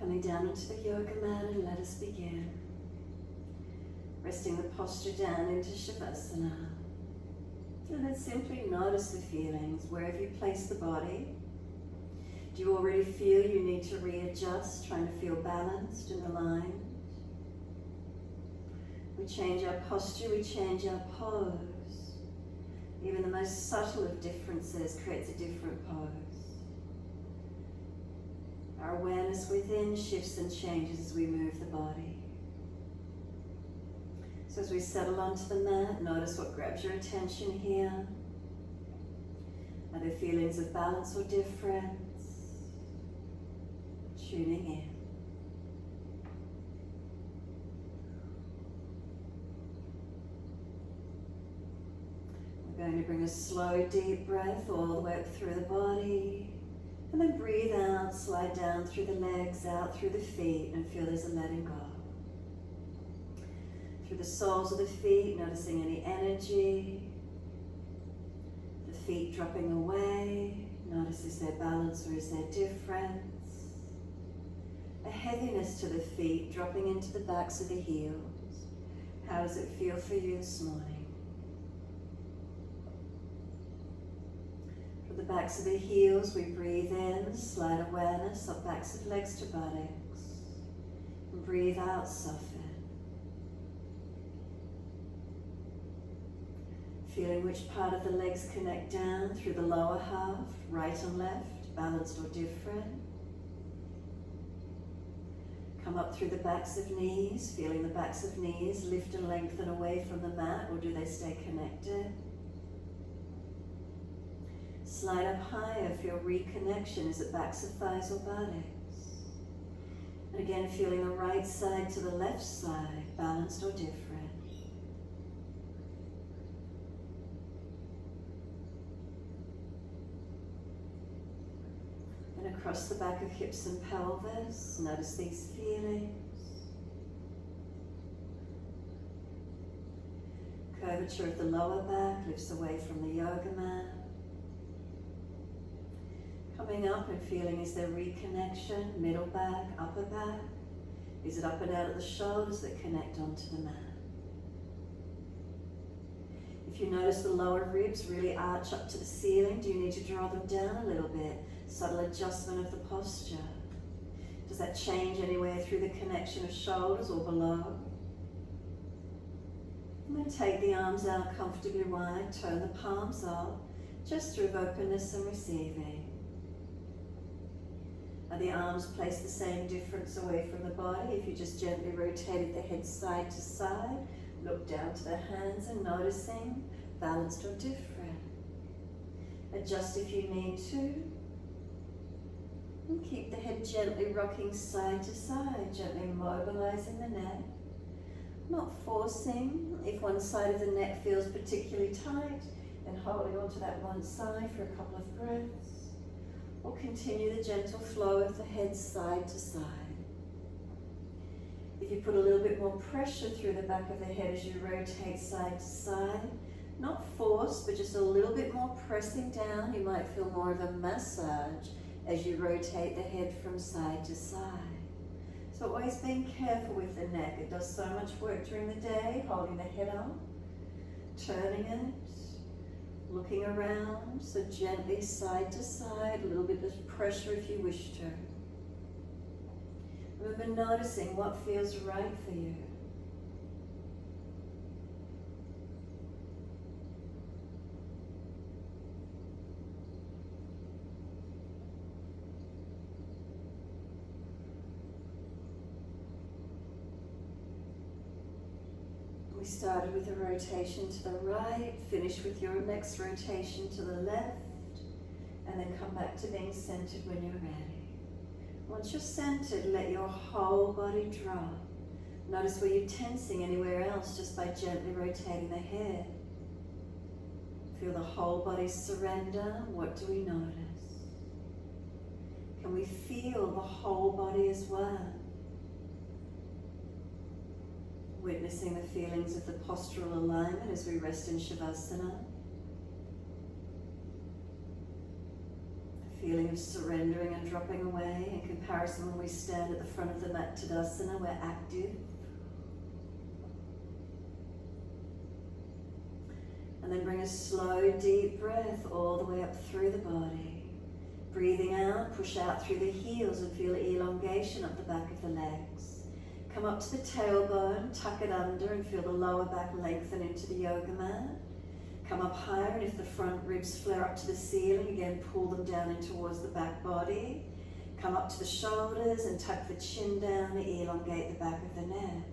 Coming down into the yoga mat, and let us begin. Resting the posture down into Shavasana. And then simply notice the feelings wherever you place the body. Do you already feel you need to readjust, trying to feel balanced and aligned? We change our posture, we change our pose. Even the most subtle of differences creates a different pose. Our awareness within shifts and changes as we move the body. So as we settle onto the mat, notice what grabs your attention here. Are there feelings of balance or difference? Tuning in. We're going to bring a slow, deep breath all the way up through the body. And then breathe out, slide down through the legs, out through the feet, and feel there's a letting go. Through the soles of the feet, noticing any energy. The feet dropping away. Notice, is there balance or is there difference? A heaviness to the feet, dropping into the backs of the heels. How does it feel for you this morning? From the backs of the heels, we breathe in, slide awareness up backs of legs to buttocks. And breathe out, soften. Feeling which part of the legs connect down through the lower half, right and left, balanced or different. Come up through the backs of knees, feeling the backs of knees lift and lengthen away from the mat, or do they stay connected? Slide up higher, feel reconnection. Is it backs of thighs or buttocks? And again, feeling the right side to the left side, balanced or different. And across the back of hips and pelvis, notice these feelings. Curvature of the lower back lifts away from the yoga mat. Coming up and feeling, is there reconnection, middle back, upper back? Is it up and out of the shoulders that connect onto the mat? If you notice the lower ribs really arch up to the ceiling, do you need to draw them down a little bit? Subtle adjustment of the posture. Does that change anywhere through the connection of shoulders or below? And then take the arms out comfortably wide, turn the palms up, just through openness and receiving. Are the arms placed the same difference away from the body? If you just gently rotated the head side to side, look down to the hands and noticing, balanced or different. Adjust if you need to. And keep the head gently rocking side to side, gently mobilizing the neck. Not forcing. If one side of the neck feels particularly tight, then holding onto that one side for a couple of breaths. Or continue the gentle flow of the head side to side. If you put a little bit more pressure through the back of the head as you rotate side to side, not forced, but just a little bit more pressing down, you might feel more of a massage as you rotate the head from side to side. So always being careful with the neck. It does so much work during the day, holding the head up, turning it, looking around, so gently side to side, a little bit of pressure if you wish to. Remember noticing what feels right for you. We started with a rotation to the right, finish with your next rotation to the left, and then come back to being centered when you're ready. Once you're centered, let your whole body drop. Notice where you're tensing anywhere else just by gently rotating the head. Feel the whole body surrender. What do we notice? Can we feel the whole body as well? Witnessing the feelings of the postural alignment as we rest in Shavasana. feeling of surrendering and dropping away. In comparison, when we stand at the front of the mat, Tadasana, we're active. And then bring a slow, deep breath all the way up through the body. Breathing out, push out through the heels and feel elongation up the back of the legs. Come up to the tailbone, tuck it under and feel the lower back lengthen into the yoga mat. Come up higher, and if the front ribs flare up to the ceiling, again pull them down in towards the back body. Come up to the shoulders and tuck the chin down, elongate the back of the neck.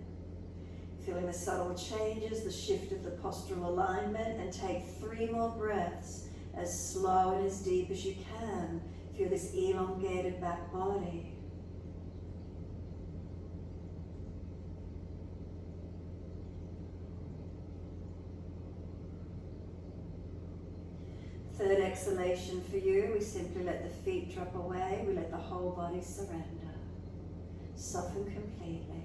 Feeling the subtle changes, the shift of the postural alignment, and take 3 more breaths as slow and as deep as you can. Feel this elongated back body. Third exhalation for you, we simply let the feet drop away, we let the whole body surrender. Soften completely.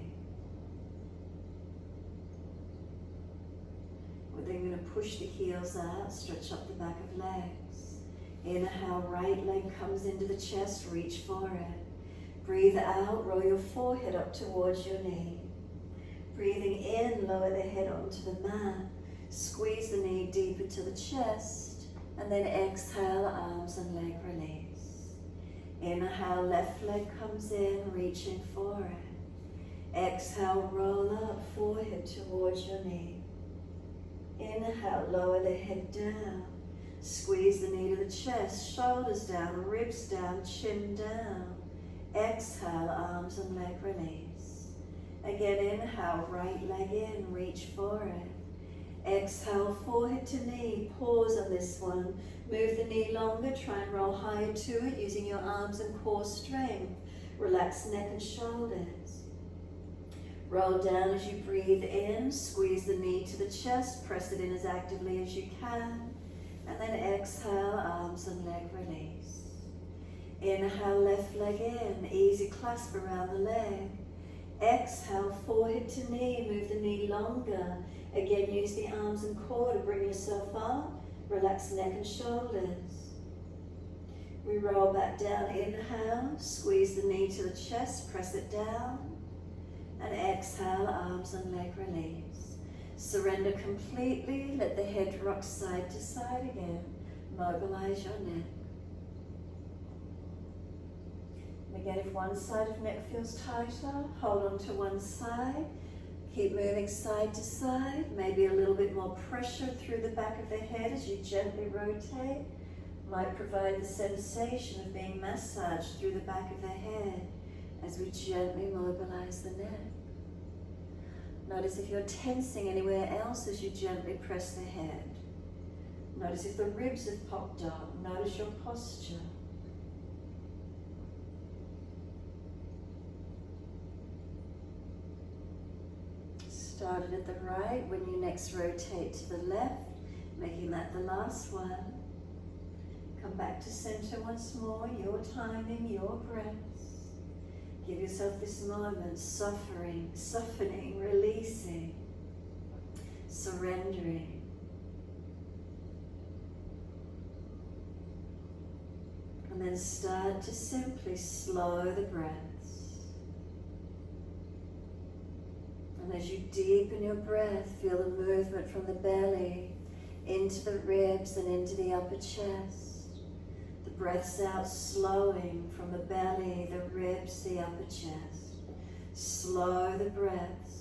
We're then going to push the heels out, stretch up the back of legs. Inhale, right leg comes into the chest, reach for it. Breathe out, roll your forehead up towards your knee. Breathing in, lower the head onto the mat. Squeeze the knee deep into the chest. And then exhale, arms and leg release. Inhale, left leg comes in, reaching for it. Exhale, roll up, forehead towards your knee. Inhale, lower the head down. Squeeze the knee to the chest, shoulders down, ribs down, chin down. Exhale, arms and leg release. Again, inhale, right leg in, reach for it. Exhale, forehead to knee, pause on this one. Move the knee longer, try and roll higher to it using your arms and core strength. Relax neck and shoulders. Roll down as you breathe in, squeeze the knee to the chest, press it in as actively as you can. And then exhale, arms and leg release. Inhale, left leg in, easy clasp around the leg. Exhale, forehead to knee, move the knee longer. Again, use the arms and core to bring yourself up. Relax neck and shoulders. We roll back down, inhale, squeeze the knee to the chest, press it down. And exhale, arms and leg release. Surrender completely, let the head rock side to side again. Mobilize your neck. And again, if one side of neck feels tighter, hold on to one side. Keep moving side to side, maybe a little bit more pressure through the back of the head as you gently rotate. Might provide the sensation of being massaged through the back of the head as we gently mobilize the neck. Notice if you're tensing anywhere else as you gently press the head. Notice if the ribs have popped up. Notice your posture. Started at the right. When you next rotate to the left, making that the last one. Come back to center once more, your timing, your breaths. Give yourself this moment, softening, releasing, surrendering. And then start to simply slow the breaths. And as you deepen your breath, feel the movement from the belly into the ribs and into the upper chest. The breaths out, slowing from the belly, the ribs, the upper chest. Slow the breaths.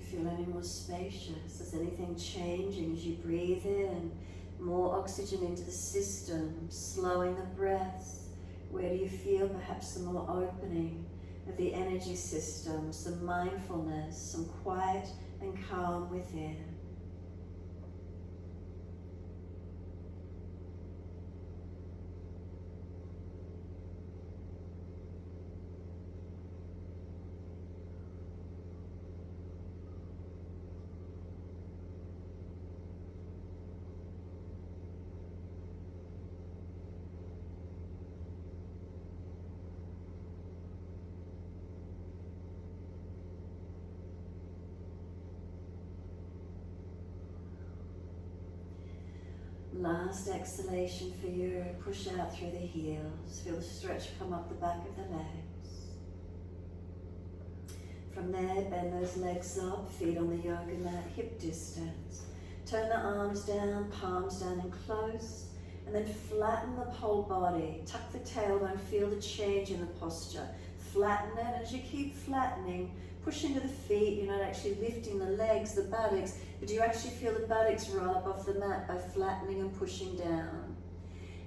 you feel any more spacious? Is anything changing as you breathe in? More oxygen into the system, slowing the breaths. Where do you feel perhaps some more opening of the energy system, some mindfulness, some quiet and calm within? Last exhalation for you, push out through the heels. Feel the stretch come up the back of the legs. From there, bend those legs up, feet on the yoga mat, hip distance. Turn the arms down, palms down and close. And then flatten the whole body. Tuck the tailbone, feel the change in the posture. Flatten it. As you keep flattening, push into the feet. You're not actually lifting the legs, the buttocks, but you actually feel the buttocks roll up off the mat by flattening and pushing down.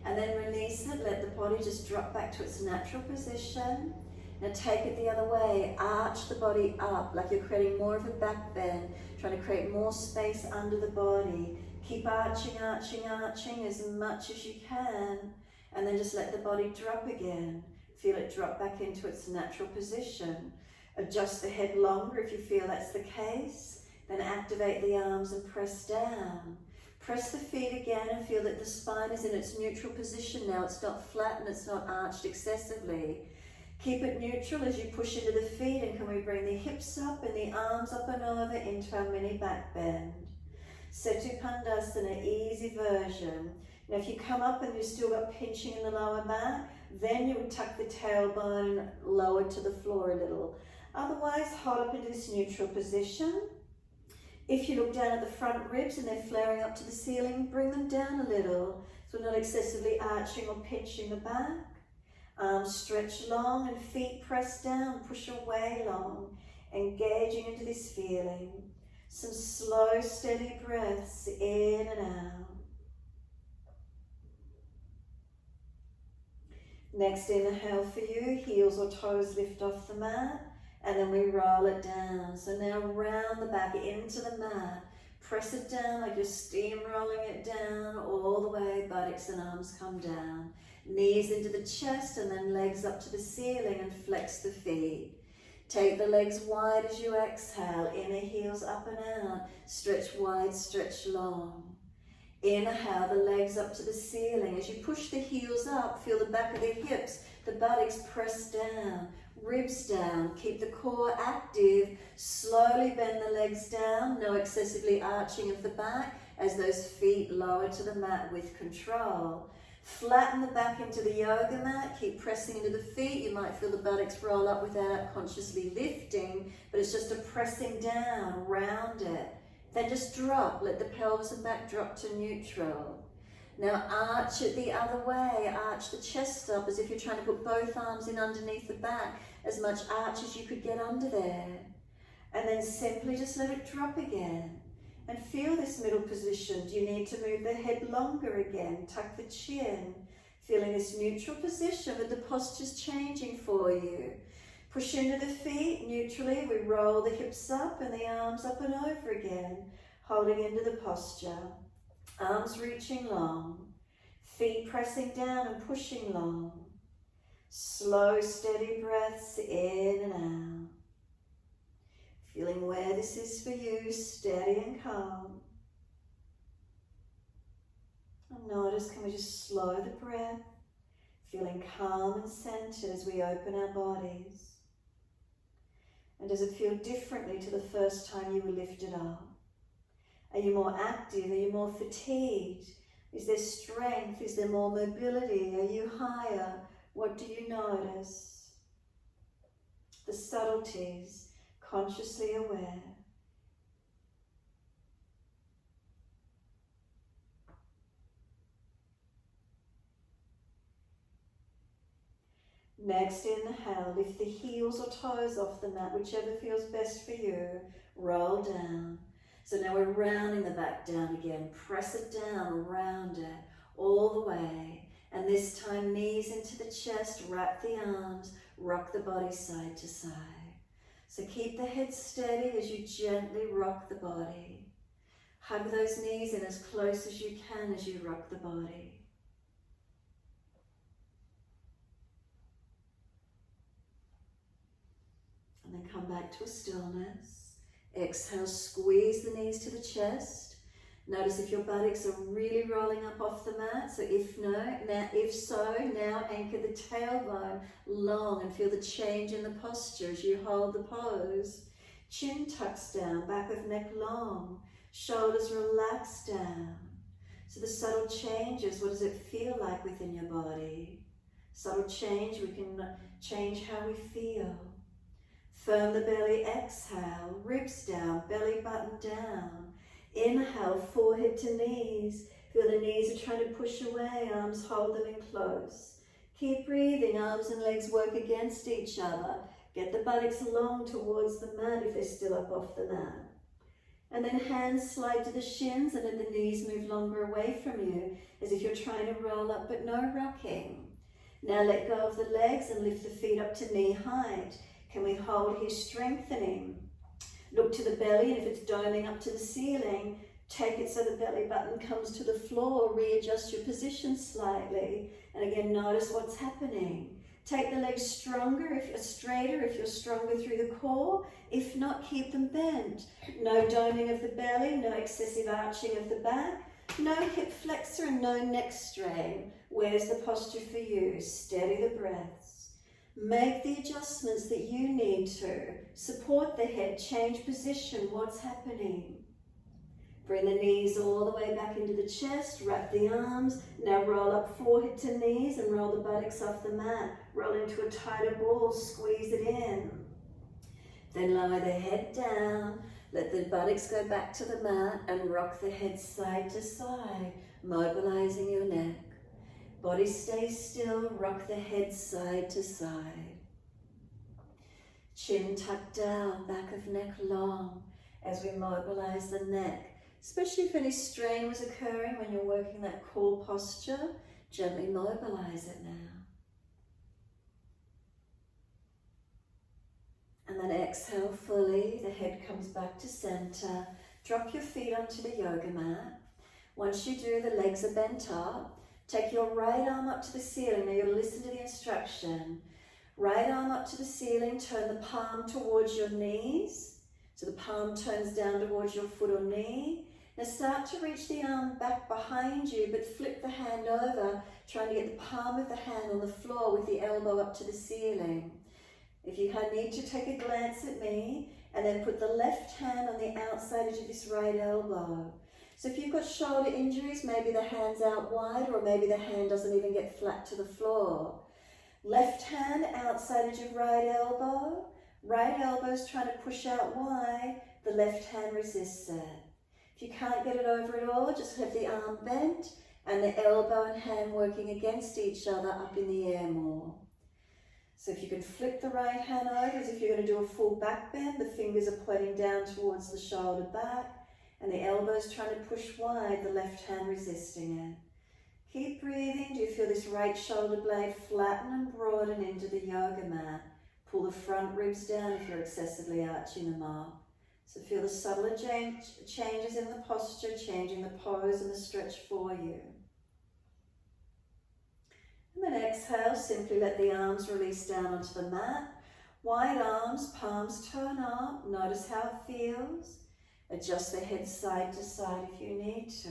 And then release it. Let the body just drop back to its natural position. Now take it the other way. Arch the body up like you're creating more of a back bend, trying to create more space under the body. Keep arching, arching, arching as much as you can, and then just let the body drop again. Feel it drop back into its natural position. Adjust the head longer if you feel that's the case. Then activate the arms and press down. Press the feet again and feel that the spine is in its neutral position now. It's not flat and it's not arched excessively. Keep it neutral as you push into the feet, and can we bring the hips up and the arms up and over into our mini back bend. Setu Tadasana, easy version. Now if you come up and you've still got pinching in the lower mat, then you would tuck the tailbone lower to the floor a little. Otherwise, hold up into this neutral position. If you look down at the front ribs and they're flaring up to the ceiling, bring them down a little, so we're not excessively arching or pinching the back. Arms stretch long and feet press down, push away long, engaging into this feeling. Some slow, steady breaths in and out. Next inhale for you, heels or toes lift off the mat, and then we roll it down. So now round the back into the mat. Press it down like you're steamrolling it down all the way, buttocks and arms come down. Knees into the chest and then legs up to the ceiling and flex the feet. Take the legs wide as you exhale, inner heels up and out, stretch wide, stretch long. Inhale, the legs up to the ceiling. As you push the heels up, feel the back of the hips, the buttocks press down, ribs down, keep the core active, slowly bend the legs down, no excessively arching of the back as those feet lower to the mat with control. Flatten the back into the yoga mat, keep pressing into the feet. You might feel the buttocks roll up without consciously lifting, but it's just a pressing down, round it. Then just drop, let the pelvis and back drop to neutral. Now arch it the other way, arch the chest up as if you're trying to put both arms in underneath the back, as much arch as you could get under there. And then simply just let it drop again. And feel this middle position. Do you need to move the head longer again? Tuck the chin. Feeling this neutral position, but the posture's changing for you. Push into the feet neutrally. We roll the hips up and the arms up and over again, holding into the posture. Arms reaching long. Feet pressing down and pushing long. Slow, steady breaths in and out. Feeling where this is for you, steady and calm. And notice, can we just slow the breath, feeling calm and centered as we open our bodies. And does it feel differently to the first time you were lifted up? Are you more active? Are you more fatigued? Is there strength? Is there more mobility? Are you higher? What do you notice? The subtleties. Consciously aware. Next inhale, lift the heels or toes off the mat, whichever feels best for you. Roll down. So now we're rounding the back down again. Press it down, round it all the way. And this time knees into the chest, wrap the arms, rock the body side to side. So keep the head steady as you gently rock the body. Hug those knees in as close as you can as you rock the body. And then come back to a stillness. Exhale, squeeze the knees to the chest. Notice if your buttocks are really rolling up off the mat. So if so, now anchor the tailbone long and feel the change in the posture as you hold the pose. Chin tucks down, back of neck long, shoulders relax down. So the subtle changes, what does it feel like within your body? Subtle change, we can change how we feel. Firm the belly, exhale, ribs down, belly button down. Inhale, forehead to knees. Feel the knees are trying to push away, arms hold them in close. Keep breathing, arms and legs work against each other. Get the buttocks long towards the mat if they're still up off the mat. And then hands slide to the shins and then the knees move longer away from you, as if you're trying to roll up, but no rocking. Now let go of the legs and lift the feet up to knee height. Can we hold here, strengthening? Look to the belly, and if it's doming up to the ceiling, take it so the belly button comes to the floor. Readjust your position slightly. And again, notice what's happening. Take the legs stronger, if you're straighter, if you're stronger through the core. If not, keep them bent. No doming of the belly, no excessive arching of the back, no hip flexor and no neck strain. Where's the posture for you? Steady the breaths. Make the adjustments that you need to. Support the head, change position, what's happening? Bring the knees all the way back into the chest, wrap the arms. Now roll up forehead to knees and roll the buttocks off the mat. Roll into a tighter ball, squeeze it in. Then lower the head down, let the buttocks go back to the mat and rock the head side to side, mobilizing your neck. Body stays still, rock the head side to side. Chin tucked down, back of neck long as we mobilize the neck. Especially if any strain was occurring when you're working that core posture, gently mobilize it now. And then exhale fully, the head comes back to center. Drop your feet onto the yoga mat. Once you do, the legs are bent up. Take your right arm up to the ceiling. Now you'll listen to the instruction. Right arm up to the ceiling, turn the palm towards your knees. So the palm turns down towards your foot or knee. Now start to reach the arm back behind you, but flip the hand over, trying to get the palm of the hand on the floor with the elbow up to the ceiling. If you need to, take a glance at me, and then put the left hand on the outside edge of this right elbow. So if you've got shoulder injuries, maybe the hand's out wide, or maybe the hand doesn't even get flat to the floor. Left hand, outside edge of right elbow. Right elbow's trying to push out wide, the left hand resists it. If you can't get it over at all, just have the arm bent and the elbow and hand working against each other up in the air more. So if you can flip the right hand over as if you're going to do a full back bend, the fingers are pointing down towards the shoulder back and the elbow's trying to push wide, the left hand resisting it. Keep breathing. Do you feel this right shoulder blade flatten and broaden into the yoga mat? Pull the front ribs down if you're excessively arching them up. So feel the subtle changes in the posture, changing the pose and the stretch for you. And then exhale, simply let the arms release down onto the mat. Wide arms, palms turn up. Notice how it feels. Adjust the head side to side if you need to.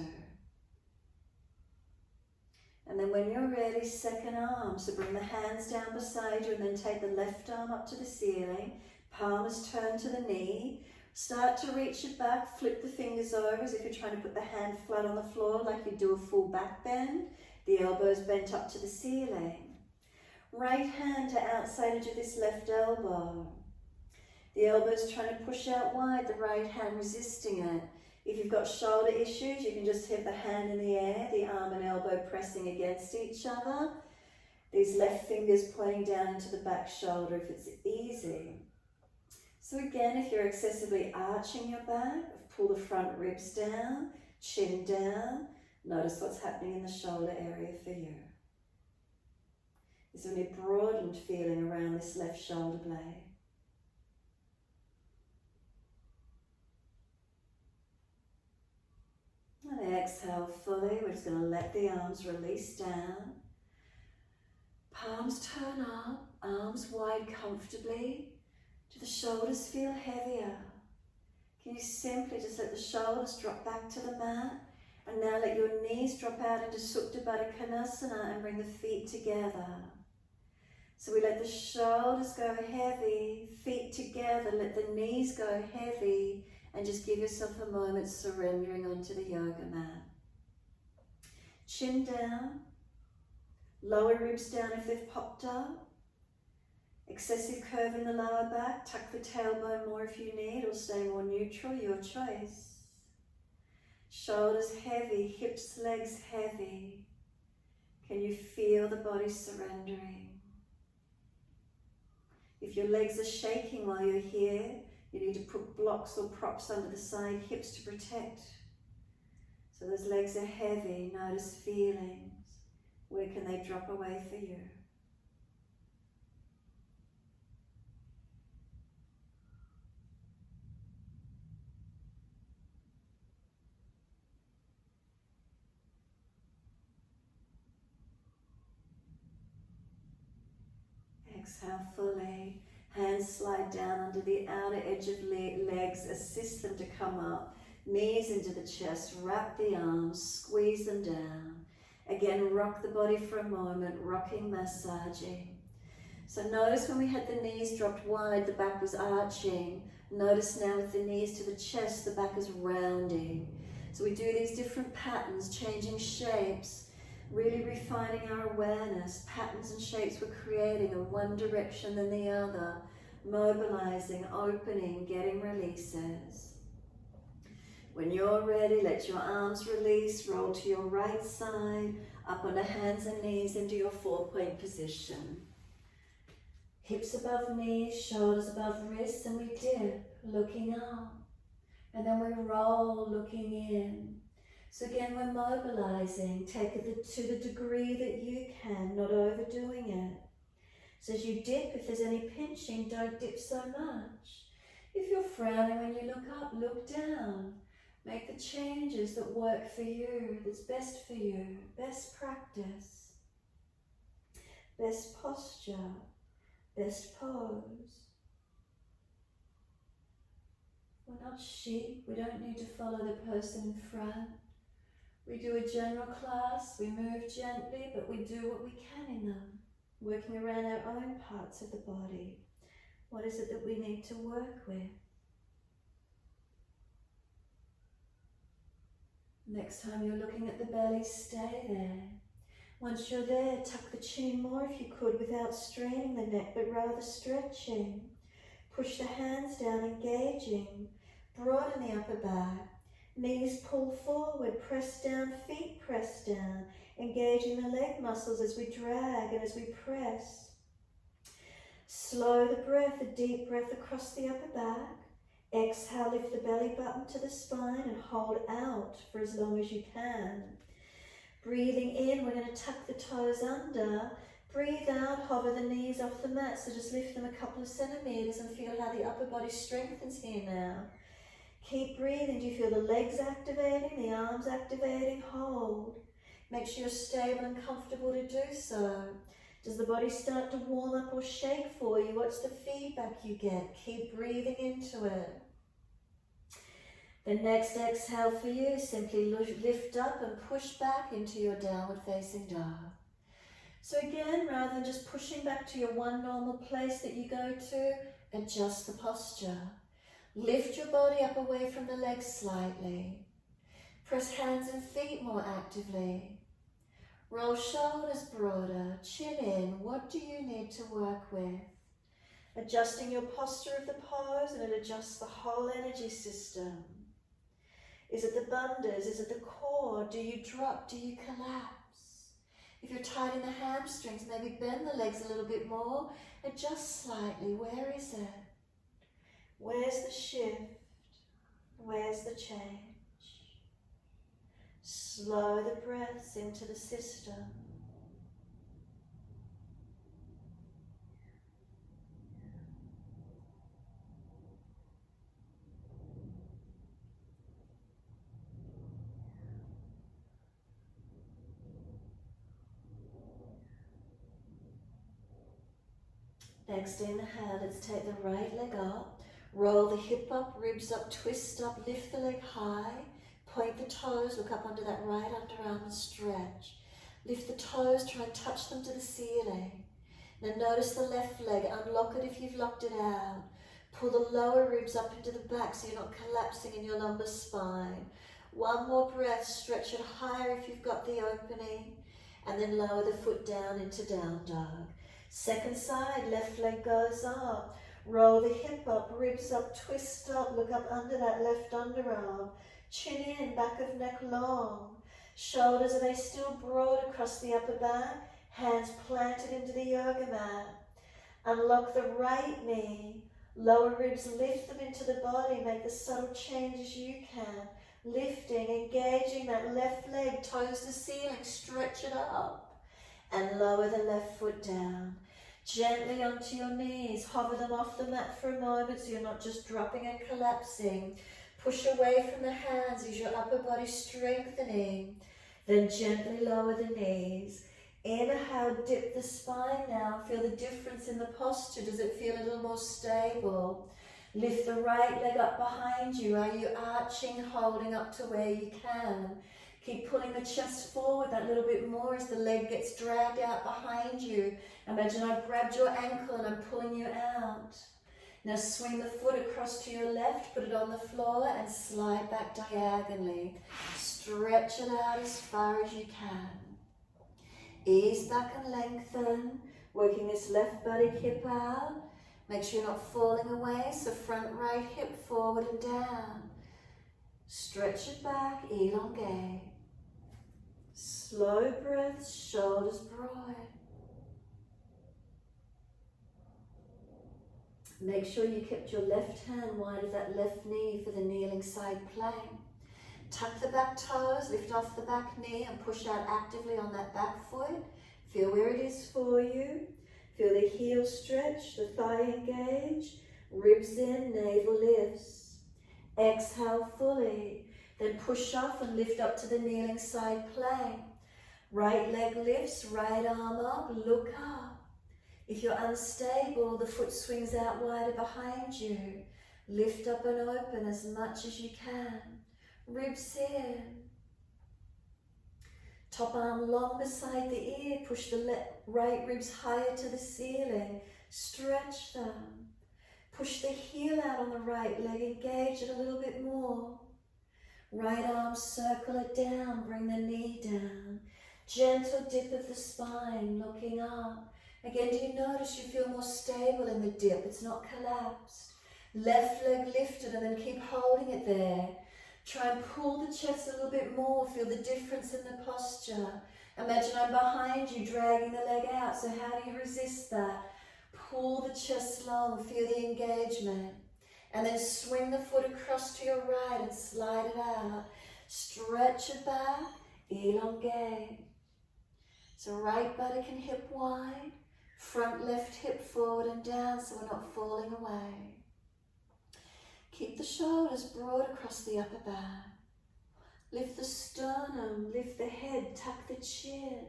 And then when you're ready, second arm. So bring the hands down beside you and then take the left arm up to the ceiling. Palms turn to the knee. Start to reach it back, flip the fingers over as if you're trying to put the hand flat on the floor like you do a full back bend. The elbows bent up to the ceiling. Right hand to outside edge of this left elbow. The elbow's trying to push out wide, the right hand resisting it. If you've got shoulder issues, you can just have the hand in the air, the arm and elbow pressing against each other. The these left fingers pointing down into the back shoulder if it's easy. So again, if you're excessively arching your back, pull the front ribs down, chin down. Notice what's happening in the shoulder area for you. Is there any broadened feeling around this left shoulder blade? And exhale fully. We're just going to let the arms release down. Palms turn up, arms wide comfortably. Do the shoulders feel heavier? Can you simply just let the shoulders drop back to the mat? And now let your knees drop out into Supta Baddha Konasana and bring the feet together. So we let the shoulders go heavy, feet together, let the knees go heavy, and just give yourself a moment surrendering onto the yoga mat. Chin down, lower ribs down if they've popped up. Excessive curve in the lower back, tuck the tailbone more if you need, or stay more neutral, your choice. Shoulders heavy, hips, legs heavy. Can you feel the body surrendering? If your legs are shaking while you're here, you need to put blocks or props under the side hips to protect. So those legs are heavy, notice feelings. Where can they drop away for you? Exhale fully. Hands slide down under the outer edge of legs. Assist them to come up. Knees into the chest. Wrap the arms. Squeeze them down. Again, rock the body for a moment. Rocking, massaging. So notice when we had the knees dropped wide, the back was arching. Notice now with the knees to the chest, the back is rounding. So we do these different patterns, changing shapes. Really refining our awareness, patterns and shapes we're creating in one direction than the other, mobilizing, opening, getting releases. When you're ready, let your arms release, roll to your right side, up onto hands and knees into your 4-point position. Hips above knees, shoulders above wrists, and we dip, looking up. And then we roll, looking in. So again, we're mobilizing. Take it to the degree that you can, not overdoing it. So as you dip, if there's any pinching, don't dip so much. If you're frowning when you look up, look down. Make the changes that work for you, that's best for you. Best practice. Best posture. Best pose. We're not sheep. We don't need to follow the person in front. We do a general class, we move gently, but we do what we can in them, working around our own parts of the body. What is it that we need to work with? Next time you're looking at the belly, stay there. Once you're there, tuck the chin more if you could without straining the neck, but rather stretching. Push the hands down, engaging. Broaden the upper back. Knees pull forward, press down, feet press down, engaging the leg muscles as we drag and as we press. Slow the breath, a deep breath across the upper back. Exhale, lift the belly button to the spine and hold out for as long as you can. Breathing in, we're going to tuck the toes under. Breathe out, hover the knees off the mat, so just lift them a couple of centimeters and feel how the upper body strengthens here now. Keep breathing. Do you feel the legs activating, the arms activating? Hold. Make sure you're stable and comfortable to do so. Does the body start to warm up or shake for you? What's the feedback you get? Keep breathing into it. The next exhale for you, simply lift up and push back into your downward facing dog. So again, rather than just pushing back to your one normal place that you go to, adjust the posture. Lift your body up away from the legs slightly. Press hands and feet more actively. Roll shoulders broader, chin in. What do you need to work with? Adjusting your posture of the pose, and it adjusts the whole energy system. Is it the bandhas? Is it the core? Do you drop? Do you collapse? If you're tight in the hamstrings, maybe bend the legs a little bit more. Adjust slightly. Where is it? Where's the shift? Where's the change? Slow the breaths into the system. Next inhale, let's take the right leg up. Roll the hip up, ribs up, twist up, lift the leg high. Point the toes, look up under that right underarm and stretch. Lift the toes, try and touch them to the ceiling. Now notice the left leg, unlock it if you've locked it out. Pull the lower ribs up into the back so you're not collapsing in your lumbar spine. One more breath, stretch it higher if you've got the opening. And then lower the foot down into down dog. Second side, left leg goes up. Roll the hip up, ribs up, twist up, look up under that left underarm. Chin in, back of neck long. Shoulders, are they still broad across the upper back? Hands planted into the yoga mat. Unlock the right knee. Lower ribs, lift them into the body. Make the subtle changes you can. Lifting, engaging that left leg, toes to ceiling, stretch it up. And lower the left foot down. Gently onto your knees, hover them off the mat for a moment so you're not just dropping and collapsing. Push away from the hands as your upper body strengthening. Then gently lower the knees. Inhale, dip the spine now. Feel the difference in the posture. Does it feel a little more stable? Lift the right leg up behind you. Are you arching, holding up to where you can? Keep pulling the chest forward that little bit more as the leg gets dragged out behind you. Imagine I've grabbed your ankle and I'm pulling you out. Now swing the foot across to your left, put it on the floor and slide back diagonally. Stretch it out as far as you can. Ease back and lengthen, working this left body hip out. Make sure you're not falling away, so front right hip forward and down. Stretch it back, elongate. Slow breaths, shoulders broad. Make sure you kept your left hand wide of that left knee for the kneeling side plank. Tuck the back toes, lift off the back knee and push out actively on that back foot. Feel where it is for you. Feel the heel stretch, the thigh engage, ribs in, navel lifts. Exhale fully, then push off and lift up to the kneeling side plank. Right leg lifts, right arm up, look up. If you're unstable, the foot swings out wider behind you. Lift up and open as much as you can. Ribs in. Top arm long beside the ear. Push the right ribs higher to the ceiling. Stretch them. Push the heel out on the right leg. Engage it a little bit more. Right arm, circle it down. Bring the knee down. Gentle dip of the spine, looking up. Again, do you notice you feel more stable in the dip? It's not collapsed. Left leg lifted and then keep holding it there. Try and pull the chest a little bit more. Feel the difference in the posture. Imagine I'm behind you, dragging the leg out. So how do you resist that? Pull the chest long, feel the engagement. And then swing the foot across to your right and slide it out. Stretch it back, elongate. So right buttock and hip wide. Front left hip forward and down so we're not falling away. Keep the shoulders broad across the upper back. Lift the sternum, lift the head, tuck the chin.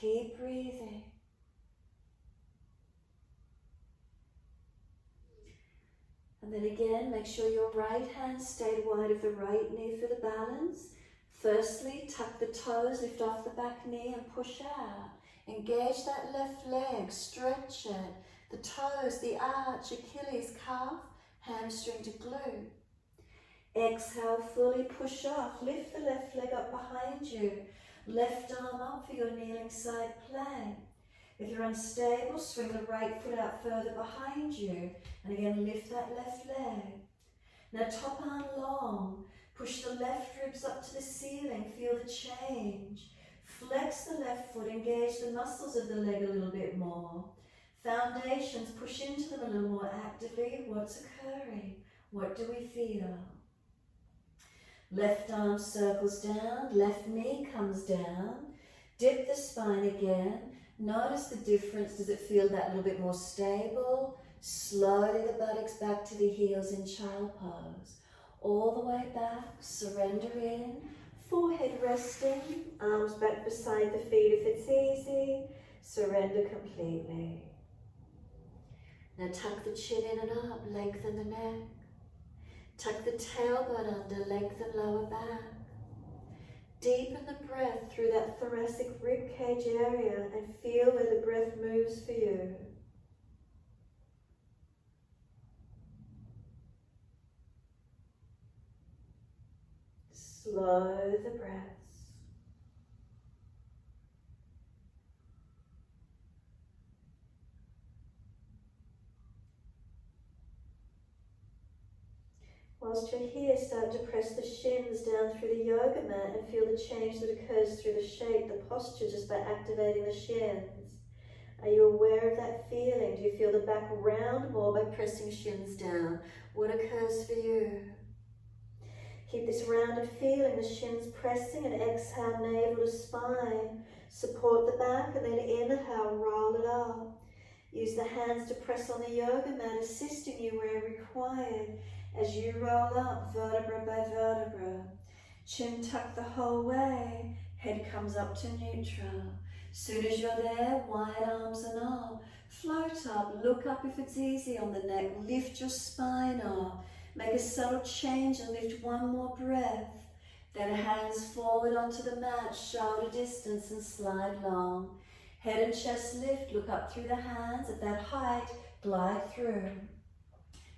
Keep breathing. And then again, make sure your right hand stayed wide of the right knee for the balance. Firstly, tuck the toes, lift off the back knee and push out. Engage that left leg, stretch it. The toes, the arch, Achilles, calf, hamstring to glute. Exhale, fully push off. Lift the left leg up behind you. Left arm up for your kneeling side plank. If you're unstable, swing the right foot out further behind you. And again, lift that left leg. Now top arm long. Push the left ribs up to the ceiling. Feel the change. Flex the left foot, engage the muscles of the leg a little bit more. Foundations, push into them a little more actively. What's occurring? What do we feel? Left arm circles down, left knee comes down. Dip the spine again. Notice the difference. Does it feel that little bit more stable? Slowly the buttocks back to the heels in child pose. All the way back, surrender in. Forehead resting, arms back beside the feet if it's easy. Surrender completely. Now tuck the chin in and up, lengthen the neck. Tuck the tailbone under, lengthen lower back. Deepen the breath through that thoracic rib cage area and feel where the breath moves for you. Slow the breaths. Whilst you're here, start to press the shins down through the yoga mat and feel the change that occurs through the shape, the posture, just by activating the shins. Are you aware of that feeling? Do you feel the back round more by pressing shins down? What occurs for you? Keep this rounded feeling, the shins pressing, and exhale, navel to spine. Support the back and then inhale, roll it up. Use the hands to press on the yoga mat, assisting you where required. As you roll up, vertebra by vertebra. Chin tucked the whole way, head comes up to neutral. Soon as you're there, wide arms and up. Float up, look up if it's easy on the neck, lift your spine up. Make a subtle change and lift one more breath. Then hands forward onto the mat, shoulder distance and slide long. Head and chest lift, look up through the hands at that height, glide through.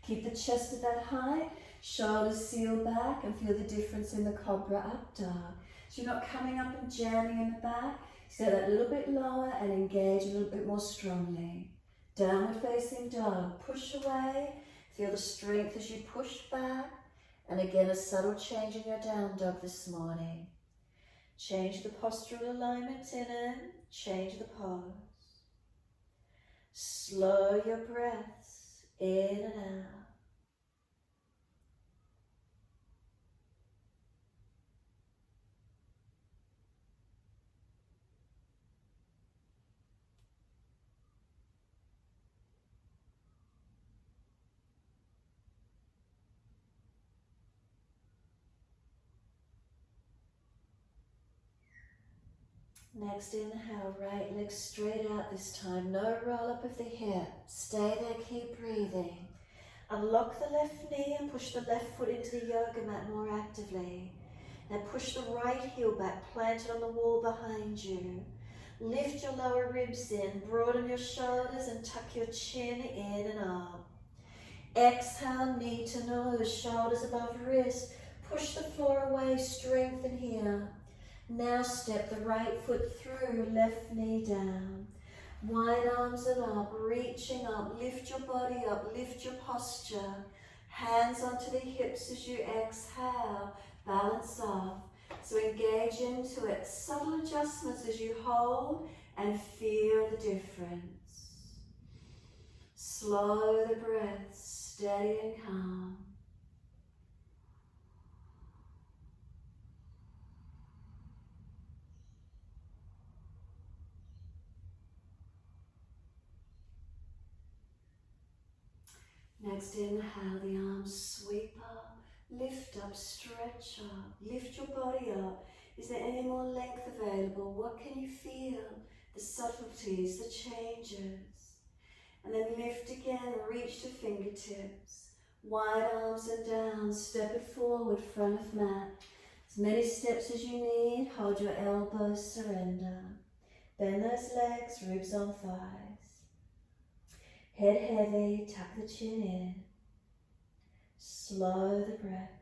Keep the chest at that height, shoulders seal back and feel the difference in the cobra up dog. So you're not coming up and jamming in the back, stay that little bit lower and engage a little bit more strongly. Downward facing dog, push away, feel the strength as you push back, and again a subtle change in your down dog this morning. Change the postural alignment in and change the pose. Slow your breaths in and out. Next inhale, right leg straight out this time. No roll up of the hip. Stay there, keep breathing. Unlock the left knee and push the left foot into the yoga mat more actively. Now push the right heel back, plant it on the wall behind you. Lift your lower ribs in, broaden your shoulders and tuck your chin in and up. Exhale, knee to nose, shoulders above wrist. Push the floor away, strengthen here. Now step the right foot through, left knee down. Wide arms and up, reaching up, lift your body up, lift your posture. Hands onto the hips as you exhale, balance off. So engage into it, subtle adjustments as you hold and feel the difference. Slow the breath, steady and calm. Next inhale, the arms sweep up, lift up, stretch up, lift your body up. Is there any more length available? What can you feel? The subtleties, the changes. And then lift again, reach to fingertips. Wide arms and down, step it forward, front of mat. As many steps as you need, hold your elbows, surrender. Bend those legs, ribs on thighs. Head heavy, tuck the chin in. Slow the breaths.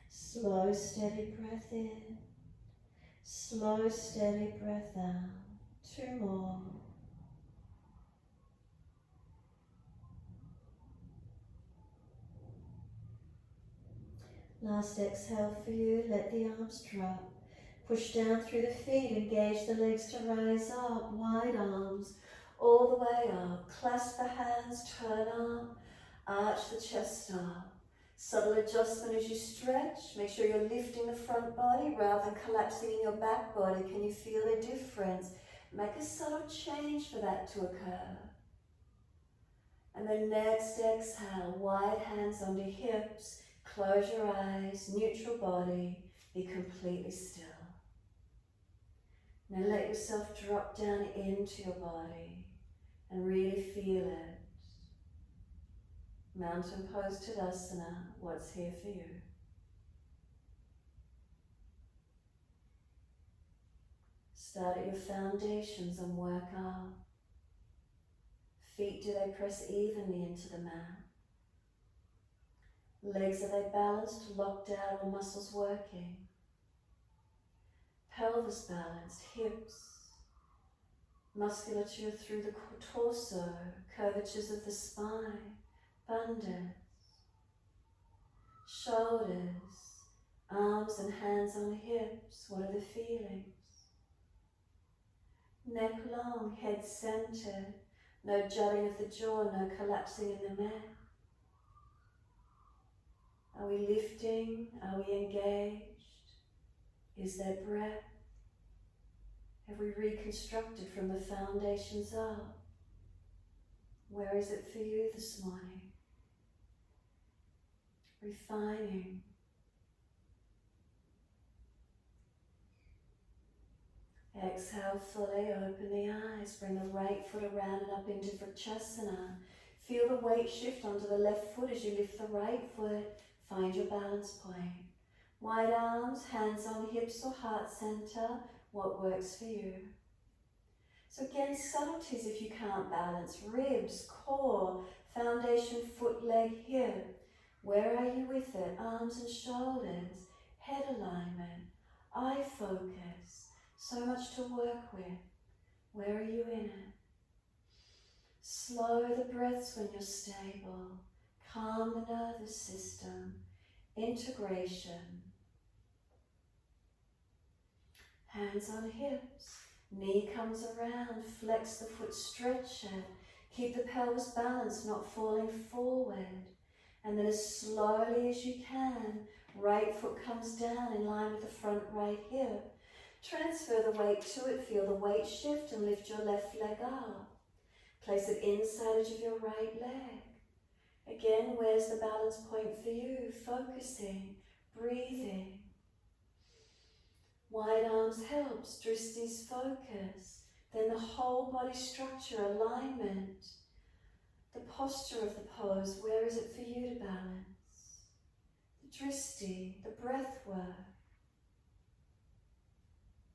Slow, steady breath in. Slow, steady breath out. 2 more. Last exhale for you, let the arms drop. Push down through the feet, engage the legs to rise up, wide arms, all the way up. Clasp the hands, turn up, arch the chest up. Subtle adjustment as you stretch. Make sure you're lifting the front body rather than collapsing in your back body. Can you feel the difference? Make a subtle change for that to occur. And then next exhale, wide hands under hips, close your eyes, neutral body, be completely still. Now let yourself drop down into your body and really feel it. Mountain pose Tadasana, what's here for you? Start at your foundations and work up. Feet, do they press evenly into the mat? Legs, are they balanced, locked out, or muscles working? Pelvis balanced, hips, musculature through the torso, curvatures of the spine, bandhas, shoulders, arms and hands on hips, what are the feelings? Neck long, head centered, no jutting of the jaw, no collapsing in the neck. Are we lifting? Are we engaged? Is there breath? Have we reconstructed from the foundations up? Where is it for you this morning? Refining. Exhale fully, open the eyes, bring the right foot around and up into Vrksasana. Feel the weight shift onto the left foot as you lift the right foot, find your balance point. Wide arms, hands on hips or heart center, what works for you? So again, subtleties if you can't balance, ribs, core, foundation, foot, leg, hip. Where are you with it? Arms and shoulders, head alignment, eye focus. So much to work with. Where are you in it? Slow the breaths when you're stable. Calm the nervous system. Integration. Hands on hips. Knee comes around. Flex the foot, stretch it. Keep the pelvis balanced, not falling forward. And then as slowly as you can, right foot comes down in line with the front right hip. Transfer the weight to it, feel the weight shift and lift your left leg up. Place it inside edge of your right leg. Again, where's the balance point for you? Focusing, breathing. Wide arms helps, dristis focus. Then the whole body structure, alignment. The posture of the pose, where is it for you to balance? The dristi, the breath work.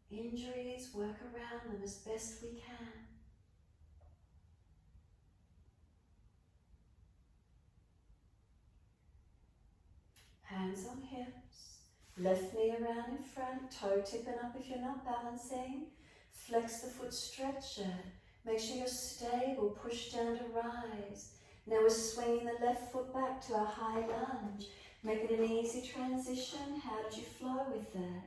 Injuries, work around them as best we can. Hands on hips, left knee around in front, toe tipping up if you're not balancing. Flex the foot, stretch it. Make sure you're stable, push down to rise. Now we're swinging the left foot back to our high lunge. Make it an easy transition. How did you flow with it?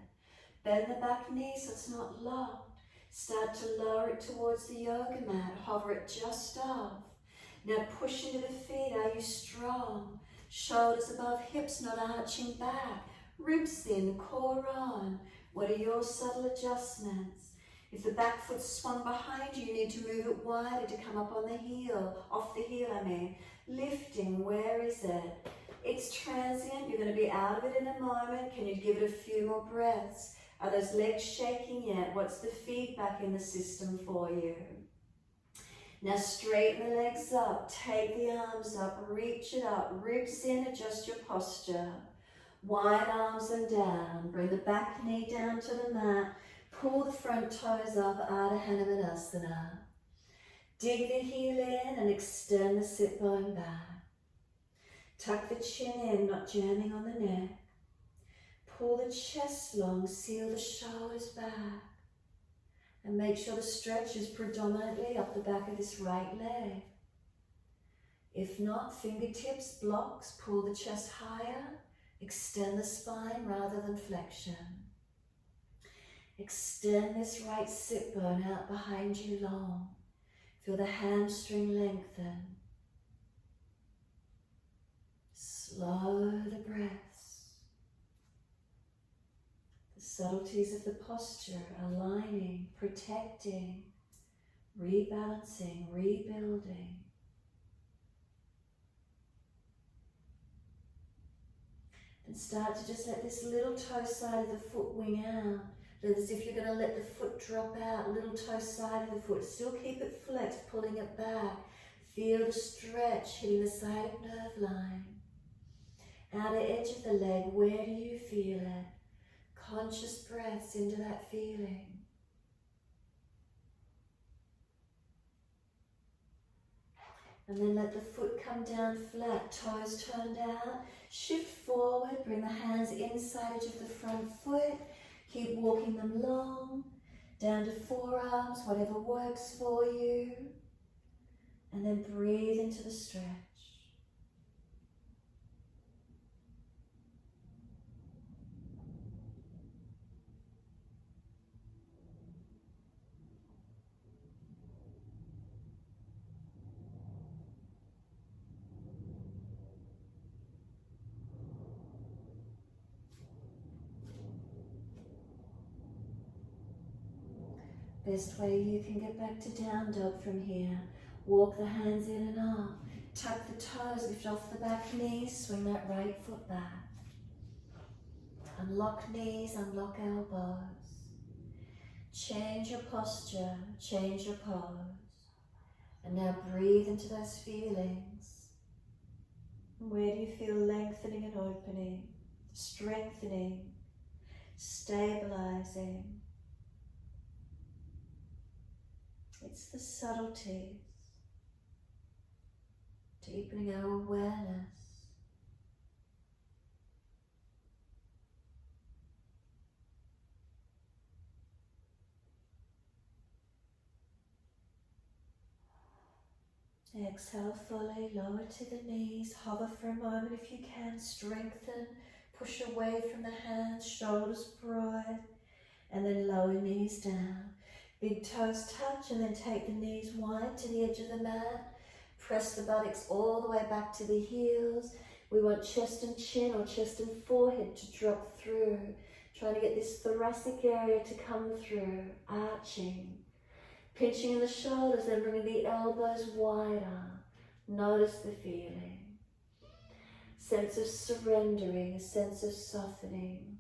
Bend the back knee so it's not locked. Start to lower it towards the yoga mat. Hover it just off. Now push into the feet. Are you strong? Shoulders above hips, not arching back. Ribs thin, core on. What are your subtle adjustments? If the back foot's swung behind you, you need to move it wider to come up on the heel, off the heel I mean. Lifting, where is it? It's transient, you're going to be out of it in a moment. Can you give it a few more breaths? Are those legs shaking yet? What's the feedback in the system for you? Now straighten the legs up, take the arms up, reach it up, ribs in, adjust your posture. Wide arms and down, bring the back knee down to the mat, pull the front toes up, Ardha Hanumanasana. Dig the heel in and extend the sit bone back. Tuck the chin in, not jamming on the neck. Pull the chest long, seal the shoulders back. And make sure the stretch is predominantly up the back of this right leg. If not, fingertips, blocks, pull the chest higher. Extend the spine rather than flexion. Extend this right sit bone out behind you long. Feel the hamstring lengthen. Slow the breaths. The subtleties of the posture, aligning, protecting, rebalancing, rebuilding. And start to just let this little toe side of the foot wing out. As if you're going to let the foot drop out, little toe side of the foot. Still keep it flexed, pulling it back. Feel the stretch hitting the sciatic nerve line. Outer edge of the leg, where do you feel it? Conscious breaths into that feeling. And then let the foot come down flat, toes turned out. Shift forward, bring the hands inside edge of the front foot. Keep walking them long, down to forearms, whatever works for you. And then breathe into the stretch. Best way you can get back to down dog from here. Walk the hands in and up. Tuck the toes, lift off the back knees, swing that right foot back. Unlock knees, unlock elbows. Change your posture, change your pose. And now breathe into those feelings. Where do you feel lengthening and opening, strengthening, stabilizing? It's the subtleties, deepening our awareness. Exhale fully, lower to the knees, hover for a moment if you can, strengthen, push away from the hands, shoulders broad, and then lower knees down. Big toes touch and then take the knees wide to the edge of the mat. Press the buttocks all the way back to the heels. We want chest and chin or chest and forehead to drop through. Trying to get this thoracic area to come through, arching. Pinching in the shoulders, then bringing the elbows wider. Notice the feeling. Sense of surrendering, a sense of softening.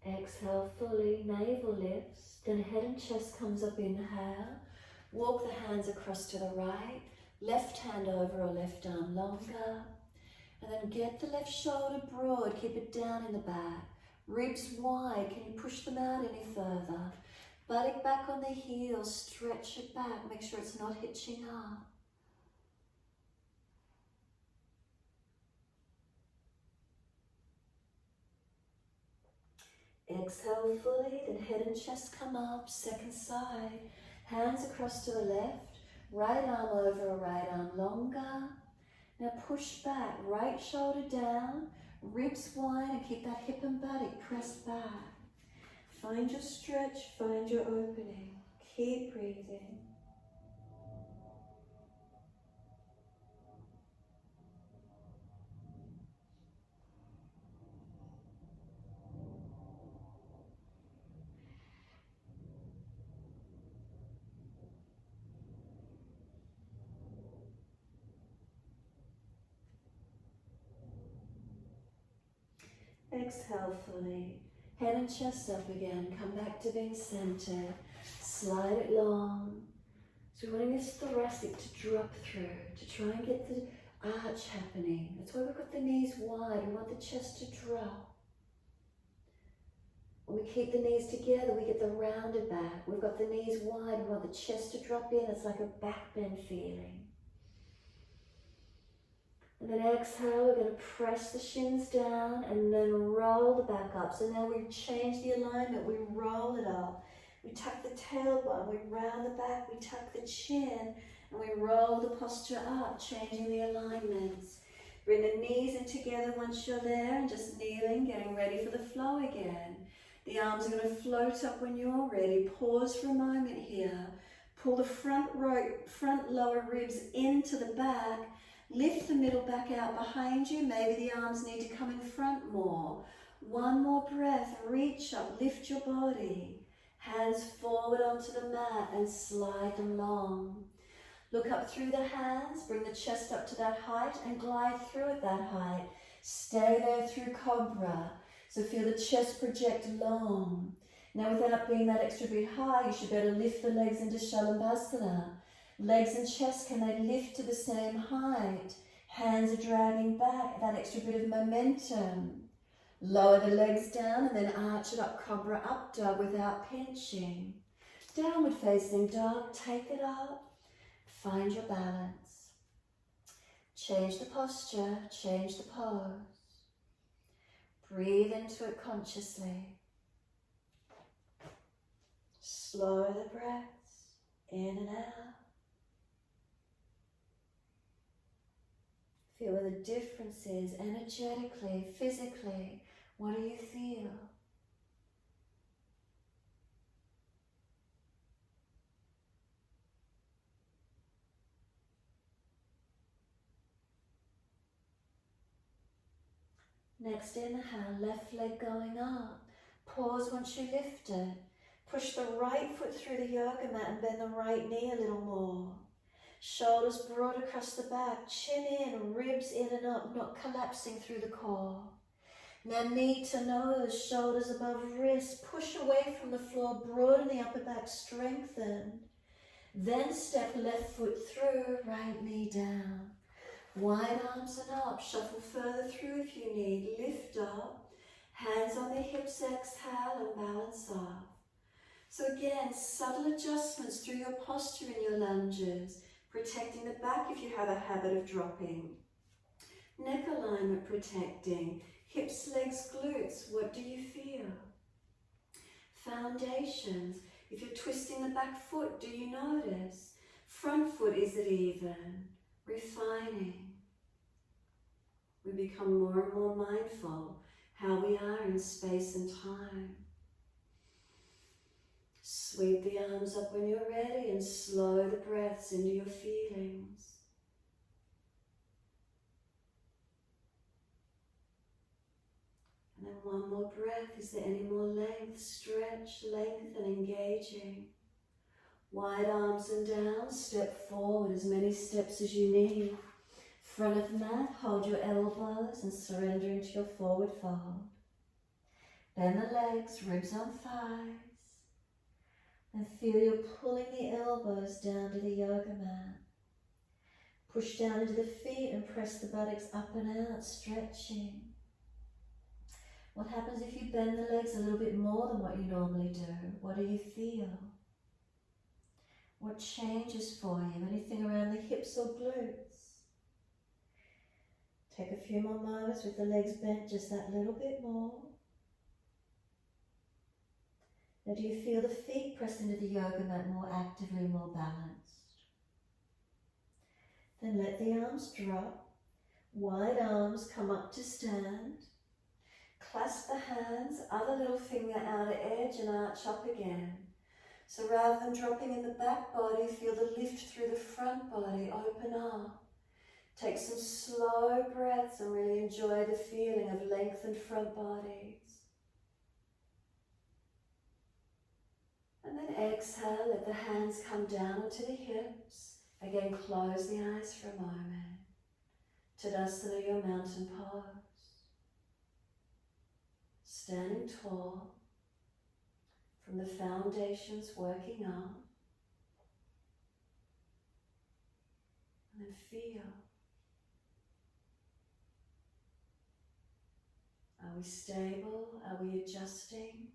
Exhale fully, navel lifts, then head and chest comes up, inhale. Walk the hands across to the right, left hand over or left arm longer. And then get the left shoulder broad, keep it down in the back. Ribs wide, can you push them out any further? Buttock back on the heels, stretch it back, make sure it's not hitching up. Exhale fully, then head and chest come up, second side. Hands across to the left, right arm over or right arm longer. Now push back, right shoulder down, ribs wide, and keep that hip and buttock pressed back. Find your stretch, find your opening. Keep breathing. Exhale fully. Head and chest up again. Come back to being centered. Slide it long. So we're wanting this thoracic to drop through, to try and get the arch happening. That's why we've got the knees wide. We want the chest to drop. When we keep the knees together, we get the rounded back. We've got the knees wide. We want the chest to drop in. It's like a back bend feeling. And then exhale, we're going to press the shins down and then roll the back up. So now we change the alignment, we roll it up. We tuck the tailbone, we round the back, we tuck the chin, and we roll the posture up, changing the alignments. Bring the knees in together once you're there, and just kneeling, getting ready for the flow again. The arms are going to float up when you're ready. Pause for a moment here. Pull the front lower ribs into the back. Lift the middle back out behind you. Maybe the arms need to come in front more. One more breath. Reach up. Lift your body. Hands forward onto the mat and slide them long. Look up through the hands. Bring the chest up to that height and glide through at that height. Stay there through Cobra. So feel the chest project long. Now without being that extra bit high, you should better lift the legs into Shalabhasana. Legs and chest, can they lift to the same height? Hands are dragging back, that extra bit of momentum. Lower the legs down and then arch it up, Cobra up dog without pinching. Downward facing dog, take it up. Find your balance. Change the posture, change the pose. Breathe into it consciously. Slow the breaths in and out. Feel where the difference is energetically, physically. What do you feel? Next inhale, left leg going up. Pause once you lift it. Push the right foot through the yoga mat and bend the right knee a little more. Shoulders broad across the back, chin in, ribs in and up, not collapsing through the core. Now knee to nose, shoulders above wrist, push away from the floor, broaden the upper back, strengthen. Then step left foot through, right knee down. Wide arms and up, shuffle further through if you need, lift up, hands on the hips, exhale and balance off. So again, subtle adjustments through your posture in your lunges, protecting the back if you have a habit of dropping. Neck alignment protecting, hips, legs, glutes, what do you feel? Foundations, if you're twisting the back foot, do you notice? Front foot, is it even? Refining. We become more and more mindful how we are in space and time. Sweep the arms up when you're ready and slow the breaths into your feelings. And then one more breath. Is there any more length? Stretch, lengthen, engaging. Wide arms and down, step forward as many steps as you need. Front of mat, hold your elbows and surrender into your forward fold. Bend the legs, ribs on thighs. And feel you're pulling the elbows down to the yoga mat. Push down into the feet and press the buttocks up and out, stretching. What happens if you bend the legs a little bit more than what you normally do? What do you feel? What changes for you? Anything around the hips or glutes? Take a few more moments with the legs bent just that little bit more. Now do you feel the feet press into the yoga mat more actively, more balanced? Then let the arms drop. Wide arms come up to stand. Clasp the hands, other little finger outer edge and arch up again. So rather than dropping in the back body, feel the lift through the front body, open up. Take some slow breaths and really enjoy the feeling of lengthened front bodies. And then exhale, let the hands come down onto the hips. Again, close the eyes for a moment. Tadasana, your mountain pose. Standing tall, from the foundations working up. And then feel. Are we stable? Are we adjusting?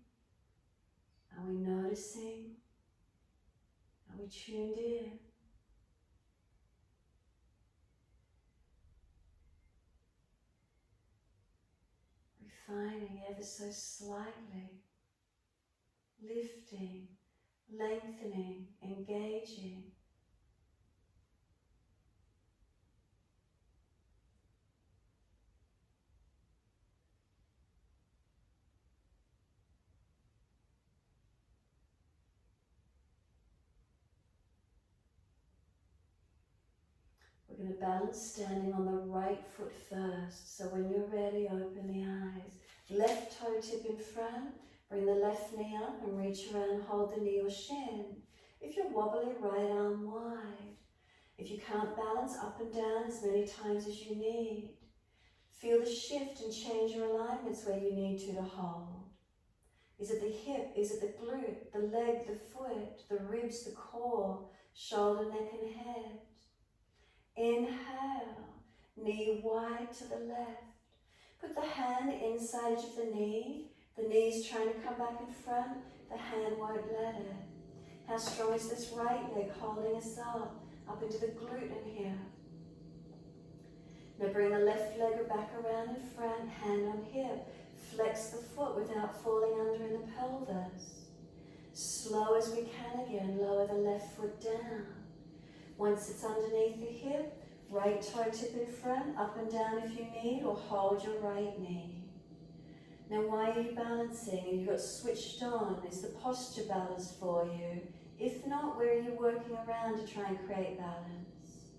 Are we noticing? Are we tuned in? Refining ever so slightly, lifting, lengthening, engaging. We're going to balance standing on the right foot first. So when you're ready, open the eyes. Left toe tip in front. Bring the left knee up and reach around, hold the knee or shin. If you're wobbly, right arm wide. If you can't balance, up and down as many times as you need. Feel the shift and change your alignments where you need to hold. Is it the hip? Is it the glute? The leg, the foot, the ribs, the core, shoulder, neck and head? Inhale, knee wide to the left. Put the hand inside of the knee. The knee's trying to come back in front. The hand won't let it. How strong is this right leg holding us up into the glute in here? Now bring the left leg back around in front, hand on hip. Flex the foot without falling under in the pelvis. Slow as we can again, lower the left foot down. Once it's underneath the hip, right toe tip in front, up and down if you need, or hold your right knee. Now why are you balancing? Have you got switched on? Is the posture balanced for you? If not, where are you working around to try and create balance?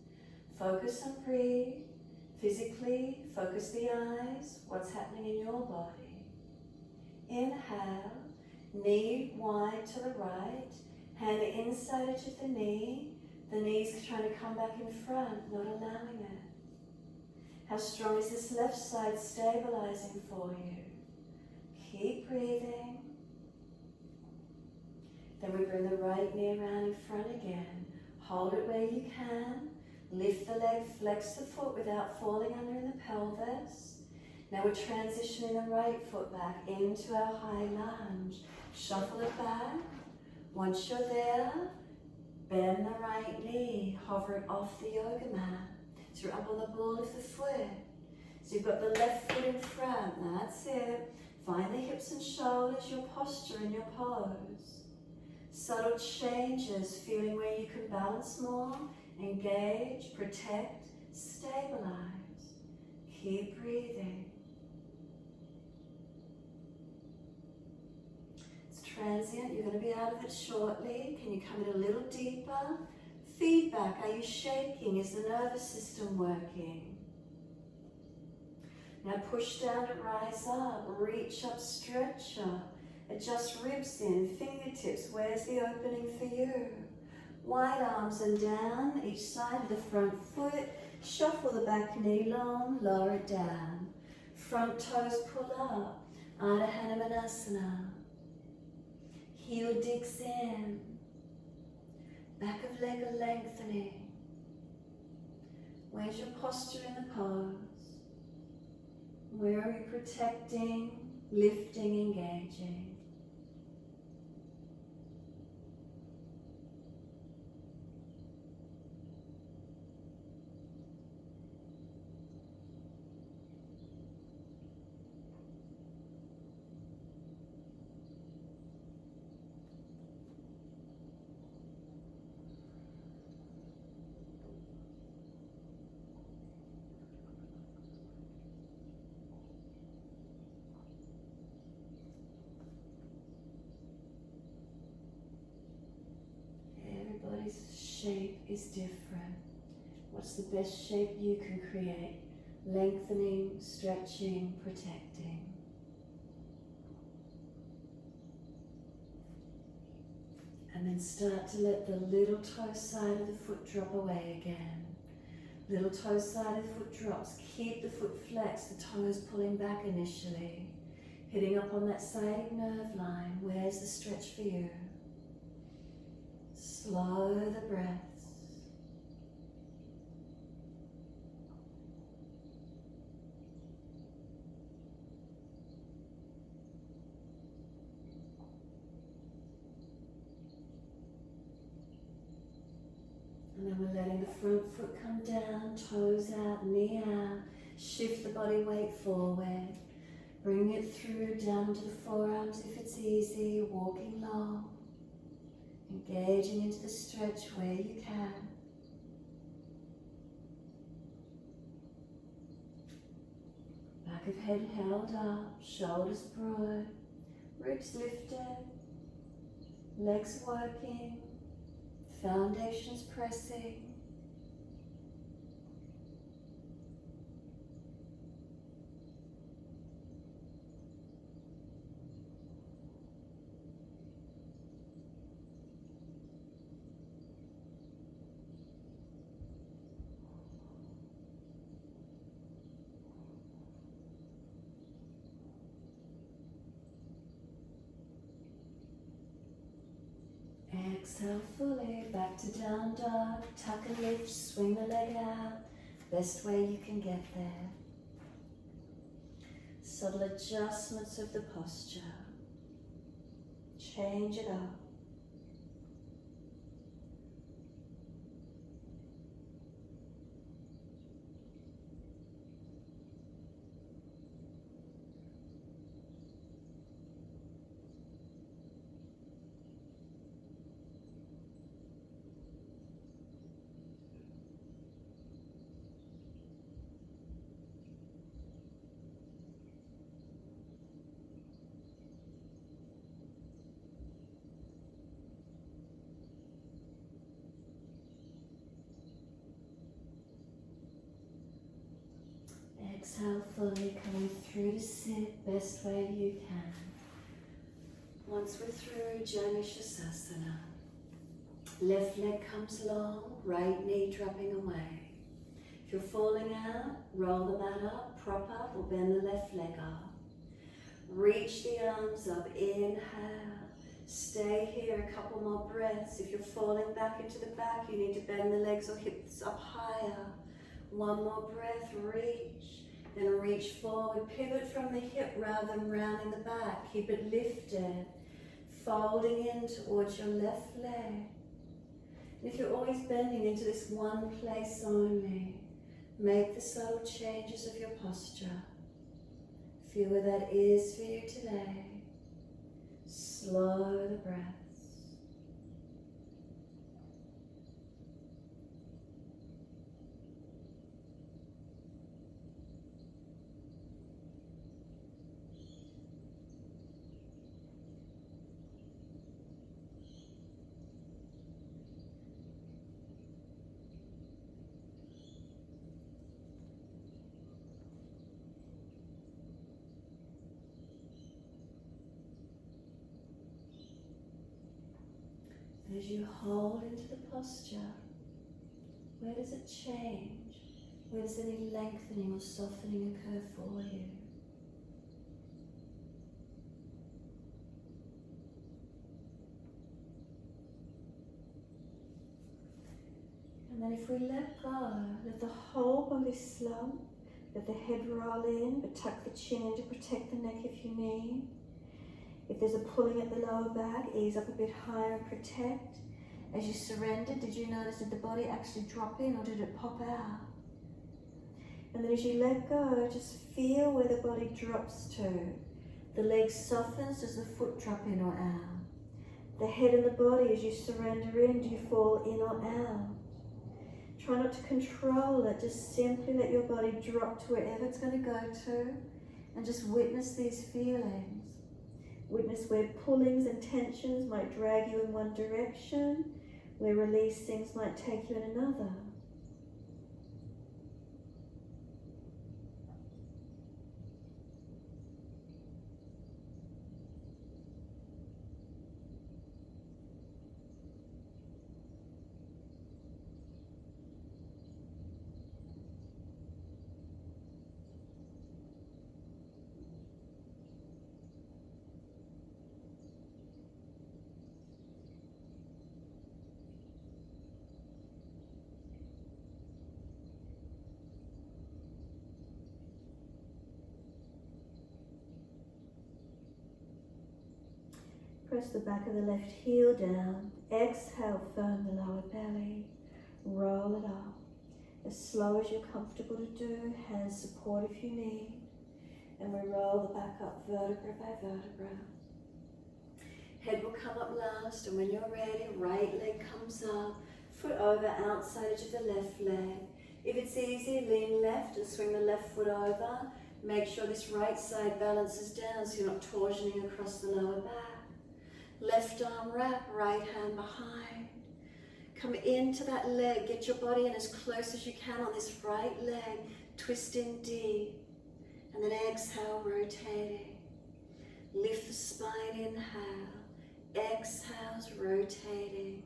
Focus and breathe. Physically, focus the eyes. What's happening in your body? Inhale, knee wide to the right, hand inside edge of the knee. The knee's trying to come back in front, not allowing it. How strong is this left side stabilizing for you? Keep breathing. Then we bring the right knee around in front again. Hold it where you can. Lift the leg, flex the foot without falling under in the pelvis. Now we're transitioning the right foot back into our high lunge. Shuffle it back. Once you're there, bend the right knee, hover it off the yoga mat. So you're up on the ball of the foot. So you've got the left foot in front, that's it. Find the hips and shoulders, your posture and your pose. Subtle changes, feeling where you can balance more, engage, protect, stabilize. Keep breathing. It's transient, you're going to be out of it shortly. Can you come in a little deeper? Feedback, are you shaking? Is the nervous system working? Now push down to rise up, reach up, stretch up. Adjust ribs in, fingertips, where's the opening for you? Wide arms and down, each side of the front foot. Shuffle the back knee long, lower it down. Front toes pull up, Ardha Hanumanasana. Heel digs in. Back of leg are lengthening. Where's your posture in the pose? Where are we protecting, lifting, engaging? Everybody's shape is different. What's the best shape you can create? Lengthening, stretching, protecting. And then start to let the little toe side of the foot drop away again. Little toe side of the foot drops. Keep the foot flexed, the toes pulling back initially. Hitting up on that sciatic nerve line. Where's the stretch for you? Slow the breaths. then we're letting the front foot come down, toes out, knee out. Shift the body weight forward. Bring it through down to the forearms if it's easy, walking long. Engaging into the stretch where you can. Back of head held up, shoulders broad, ribs lifted, legs working, foundations pressing. Exhale fully, back to down dog, tuck and lift, swing the leg out, best way you can get there. Subtle adjustments of the posture, change it up. Exhale fully, coming through to sit, best way you can. Once we're through, Janishasana. Left leg comes long, right knee dropping away. If you're falling out, roll the mat up, prop up, or bend the left leg up. Reach the arms up, inhale. Stay here a couple more breaths. If you're falling back into the back, you need to bend the legs or hips up higher. One more breath, reach. Then reach forward, pivot from the hip rather than rounding the back. Keep it lifted, folding in towards your left leg. If you're always bending into this one place only, make the subtle changes of your posture. Feel where that is for you today. Slow the breath. As you hold into the posture, where does it change? Where does any lengthening or softening occur for you? And then if we let go, let the whole body slump, let the head roll in, but tuck the chin in to protect the neck if you need. If there's a pulling at the lower back, ease up a bit higher and protect. As you surrendered, did you notice did the body actually drop in or did it pop out? And then as you let go, just feel where the body drops to. The leg softens, does the foot drop in or out? The head and the body, as you surrender in, do you fall in or out? Try not to control it, just simply let your body drop to wherever it's going to go to and just witness these feelings. Witness where pullings and tensions might drag you in one direction, where releasings might take you in another. Press the back of the left heel down. Exhale, firm the lower belly. Roll it up. As slow as you're comfortable to do, hands support if you need. And we roll the back up vertebra by vertebra. Head will come up last, and when you're ready, right leg comes up, foot over, outside edge of the left leg. If it's easy, lean left and swing the left foot over. Make sure this right side balances down so you're not torsioning across the lower back. Left arm wrap, right hand behind. Come into that leg, get your body in as close as you can on this right leg, twist in deep, and then exhale, rotating. Lift the spine, inhale, exhales, rotating.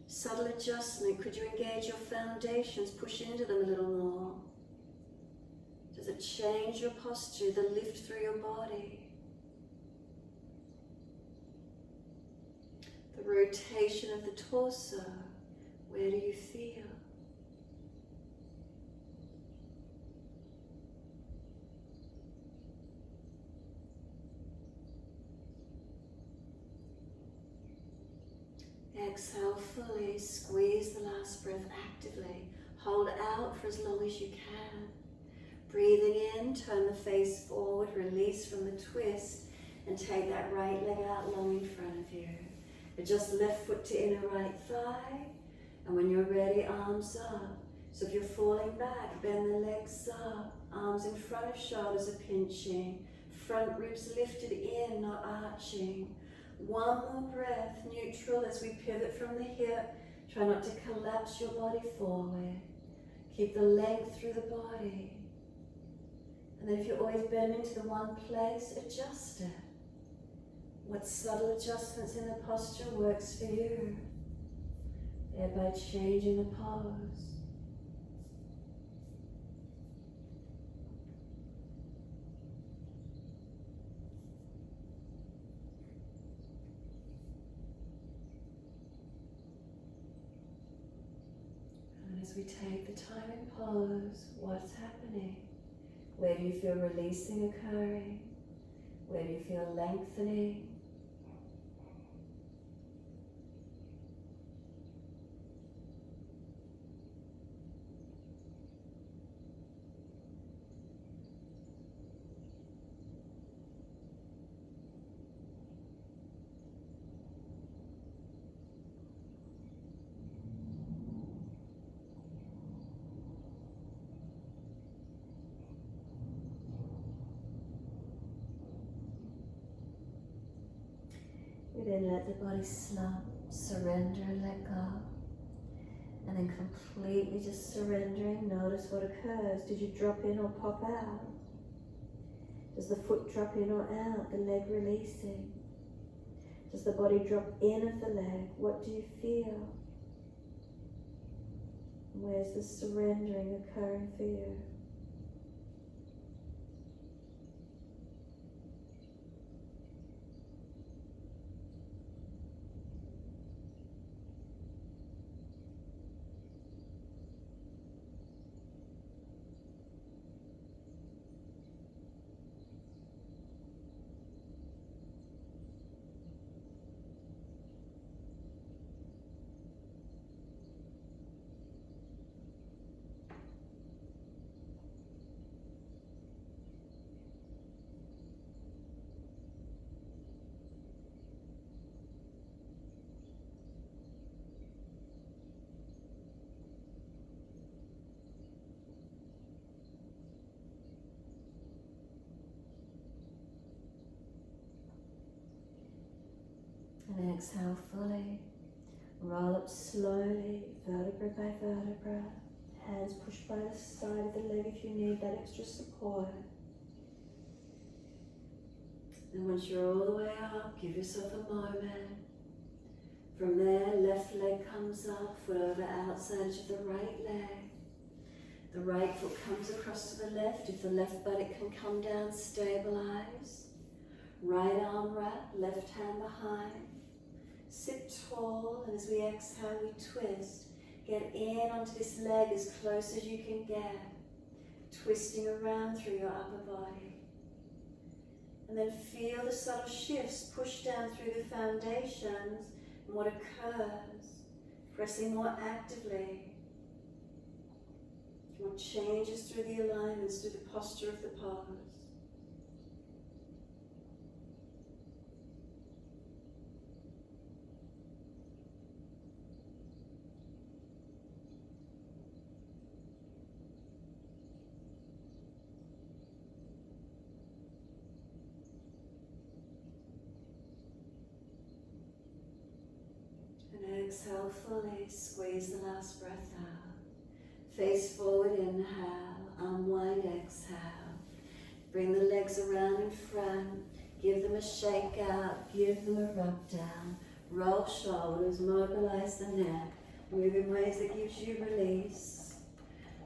Subtle adjustment, could you engage your foundations, push into them a little more? Does it change your posture, the lift through your body? The rotation of the torso, where do you feel? Exhale fully, squeeze the last breath actively. Hold out for as long as you can. Breathing in, turn the face forward, release from the twist, and take that right leg out long in front of you. Adjust left foot to inner right thigh, and when you're ready, arms up. So if you're falling back, bend the legs up, arms in front of shoulders are pinching, front ribs lifted in, not arching. One more breath, neutral as we pivot from the hip. Try not to collapse your body forward. Keep the length through the body. And then if you're always bending to the one place, adjust it. What subtle adjustments in the posture works for you, thereby changing the pose. And as we take the time and pause, what's happening? Where do you feel releasing occurring? Where do you feel lengthening? We then let the body slump, surrender and let go. And then completely just surrendering, notice what occurs. Did you drop in or pop out? Does the foot drop in or out, the leg releasing? Does the body drop in of the leg? What do you feel? Where's the surrendering occurring for you? And exhale fully. Roll up slowly, vertebra by vertebra. Hands pushed by the side of the leg if you need that extra support. And once you're all the way up, give yourself a moment. From there, left leg comes up, foot over outside edge of the right leg. The right foot comes across to the left. If the left buttock can come down, stabilize. Right arm wrap, left hand behind. Sit tall, and as we exhale, we twist. Get in onto this leg as close as you can get. Twisting around through your upper body. And then feel the subtle shifts push down through the foundations and what occurs. pressing more actively. If you want changes through the alignments, through the posture of the pose. And exhale fully, squeeze the last breath out. Face forward, inhale, unwind, exhale. Bring the legs around in front, give them a shake out, give them a rub down. Roll shoulders, mobilize the neck, move in ways that gives you release.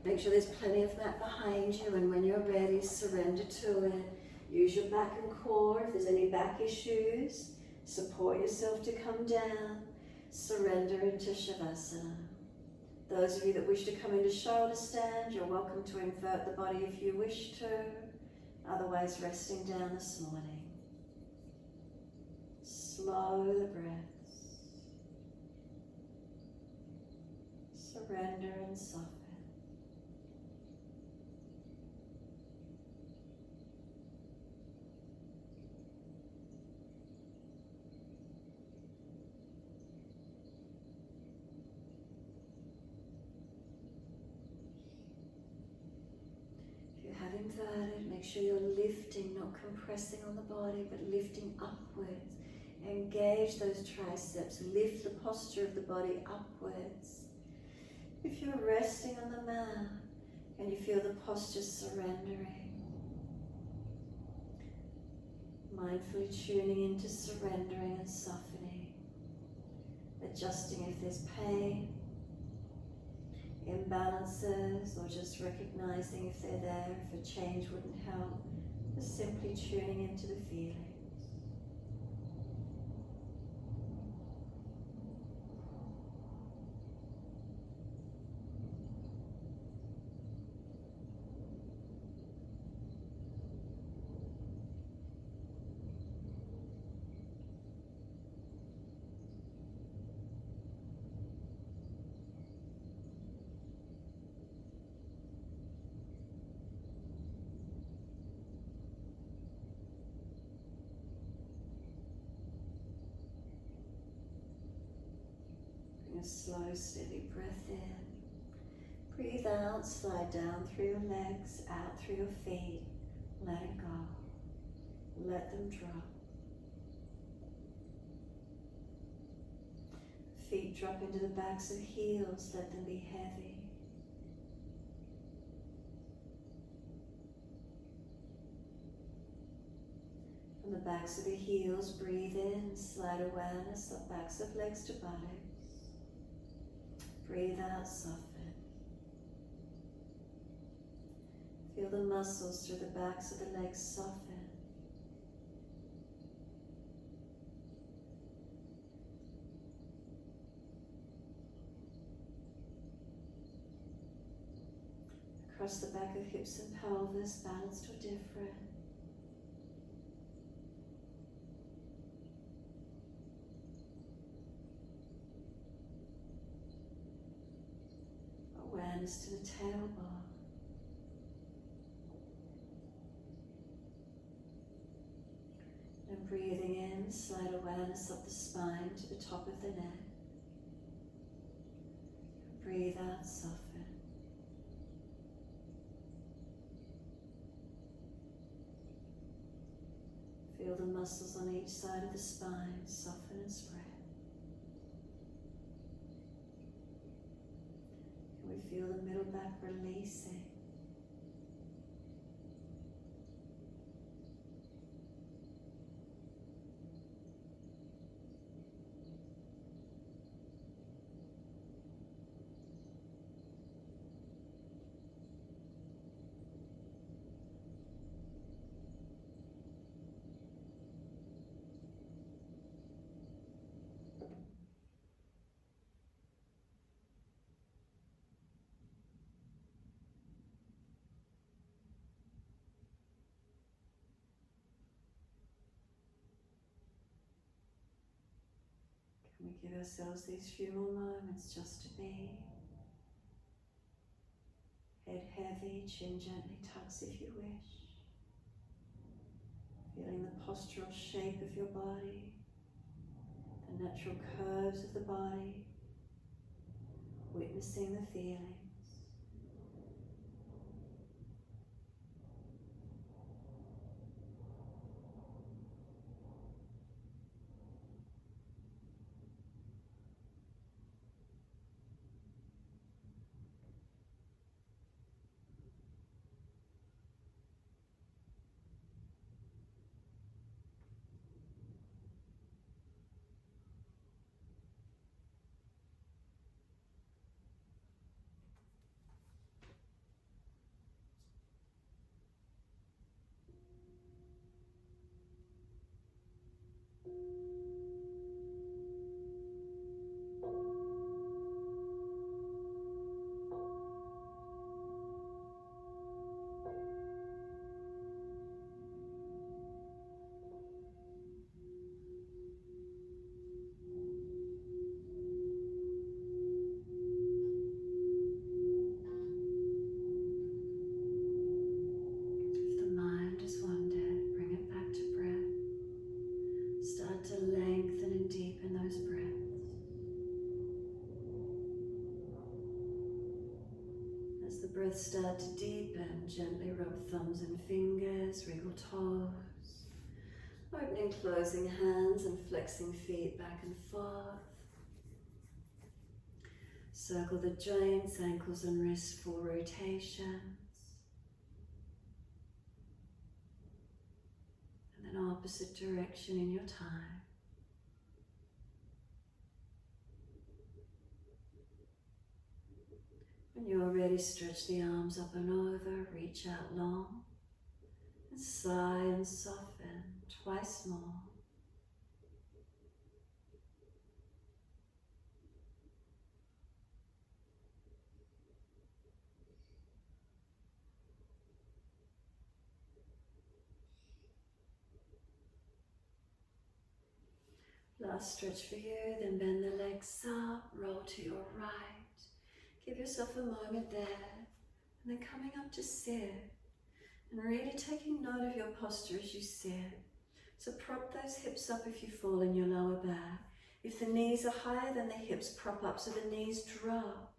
Make sure there's plenty of mat behind you, and when you're ready, surrender to it. Use your back and core. If there's any back issues, support yourself to come down. Surrender into Shavasana. Those of you that wish to come into shoulder stand, you're welcome to invert the body if you wish to. Otherwise, resting down this morning. Slow the breaths. Surrender and soften. Inverted, make sure you're lifting, not compressing on the body, but lifting upwards. Engage those triceps, lift the posture of the body upwards. If you're resting on the mat and you feel the posture surrendering, mindfully tuning into surrendering and softening, adjusting if there's pain, imbalances, or just recognizing if they're there, if a change wouldn't help, just simply tuning into the feelings. A slow, steady breath in. Breathe out, slide down through your legs, out through your feet. Let it go. Let them drop. Feet drop into the backs of heels. Let them be heavy. From the backs of the heels, breathe in, slide awareness up backs of legs to buttocks. Breathe out, soften. Feel the muscles through the backs of the legs soften. Across the back of hips and pelvis, balanced or different. Awareness to the tailbone. And breathing in, slide awareness up the spine to the top of the neck. Breathe out, soften. Feel the muscles on each side of the spine soften and spread. We feel the middle back releasing. We give ourselves these few more moments just to be. Head heavy, chin gently tucks if you wish. Feeling the postural shape of your body, the natural curves of the body, witnessing the feelings. Start to deepen, gently rub thumbs and fingers, wriggle toes, opening, closing hands and flexing feet back and forth. Circle the joints, ankles and wrists for rotations. And then opposite direction in your time. When you're ready, stretch the arms up and over, reach out long, and sigh and soften twice more. Last stretch for you, then bend the legs up, roll to your right. Give yourself a moment there, and then coming up to sit. And really taking note of your posture as you sit. So prop those hips up if you fall in your lower back. If the knees are higher than the hips, prop up so the knees drop.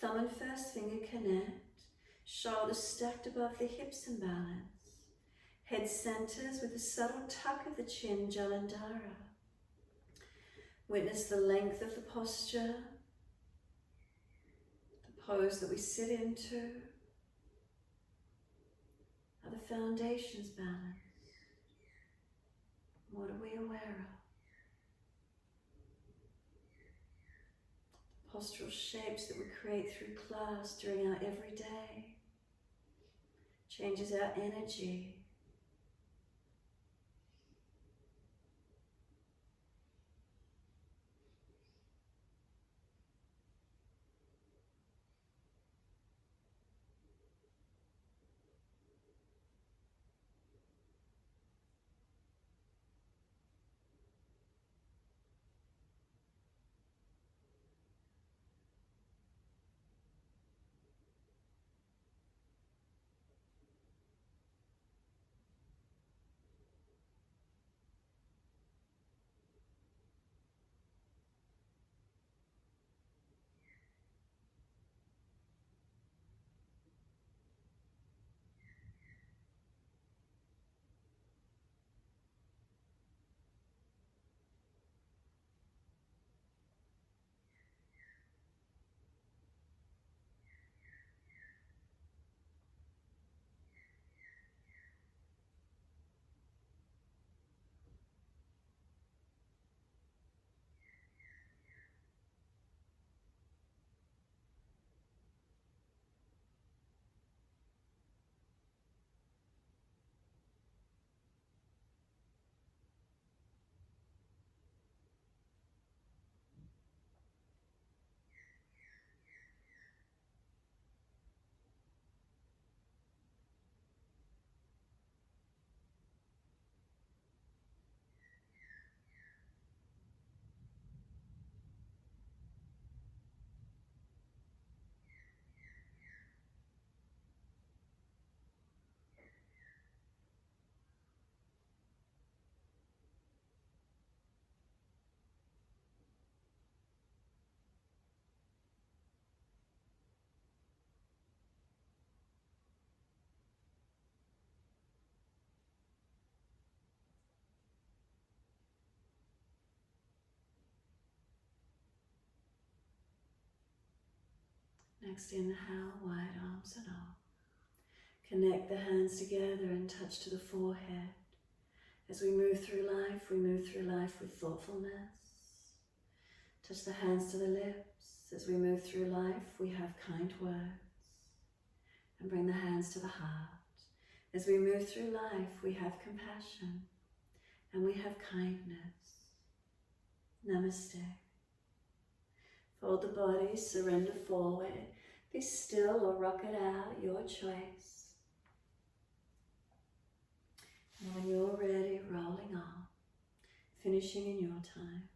Thumb and first finger connect. Shoulders stacked above the hips in balance. Head centers with a subtle tuck of the chin, Jalandhara. Witness the length of the posture, the pose that we sit into. Are the foundations balanced? What are we aware of? The postural shapes that we create through class during our everyday changes our energy. Next inhale, wide arms and up. Connect the hands together and touch to the forehead. As we move through life with thoughtfulness. Touch the hands to the lips. As we move through life, we have kind words. And bring the hands to the heart. As we move through life, we have compassion. And we have kindness. Namaste. Fold the body, surrender forward. Be still or rock it out, your choice. And when you're ready, rolling on, finishing in your time.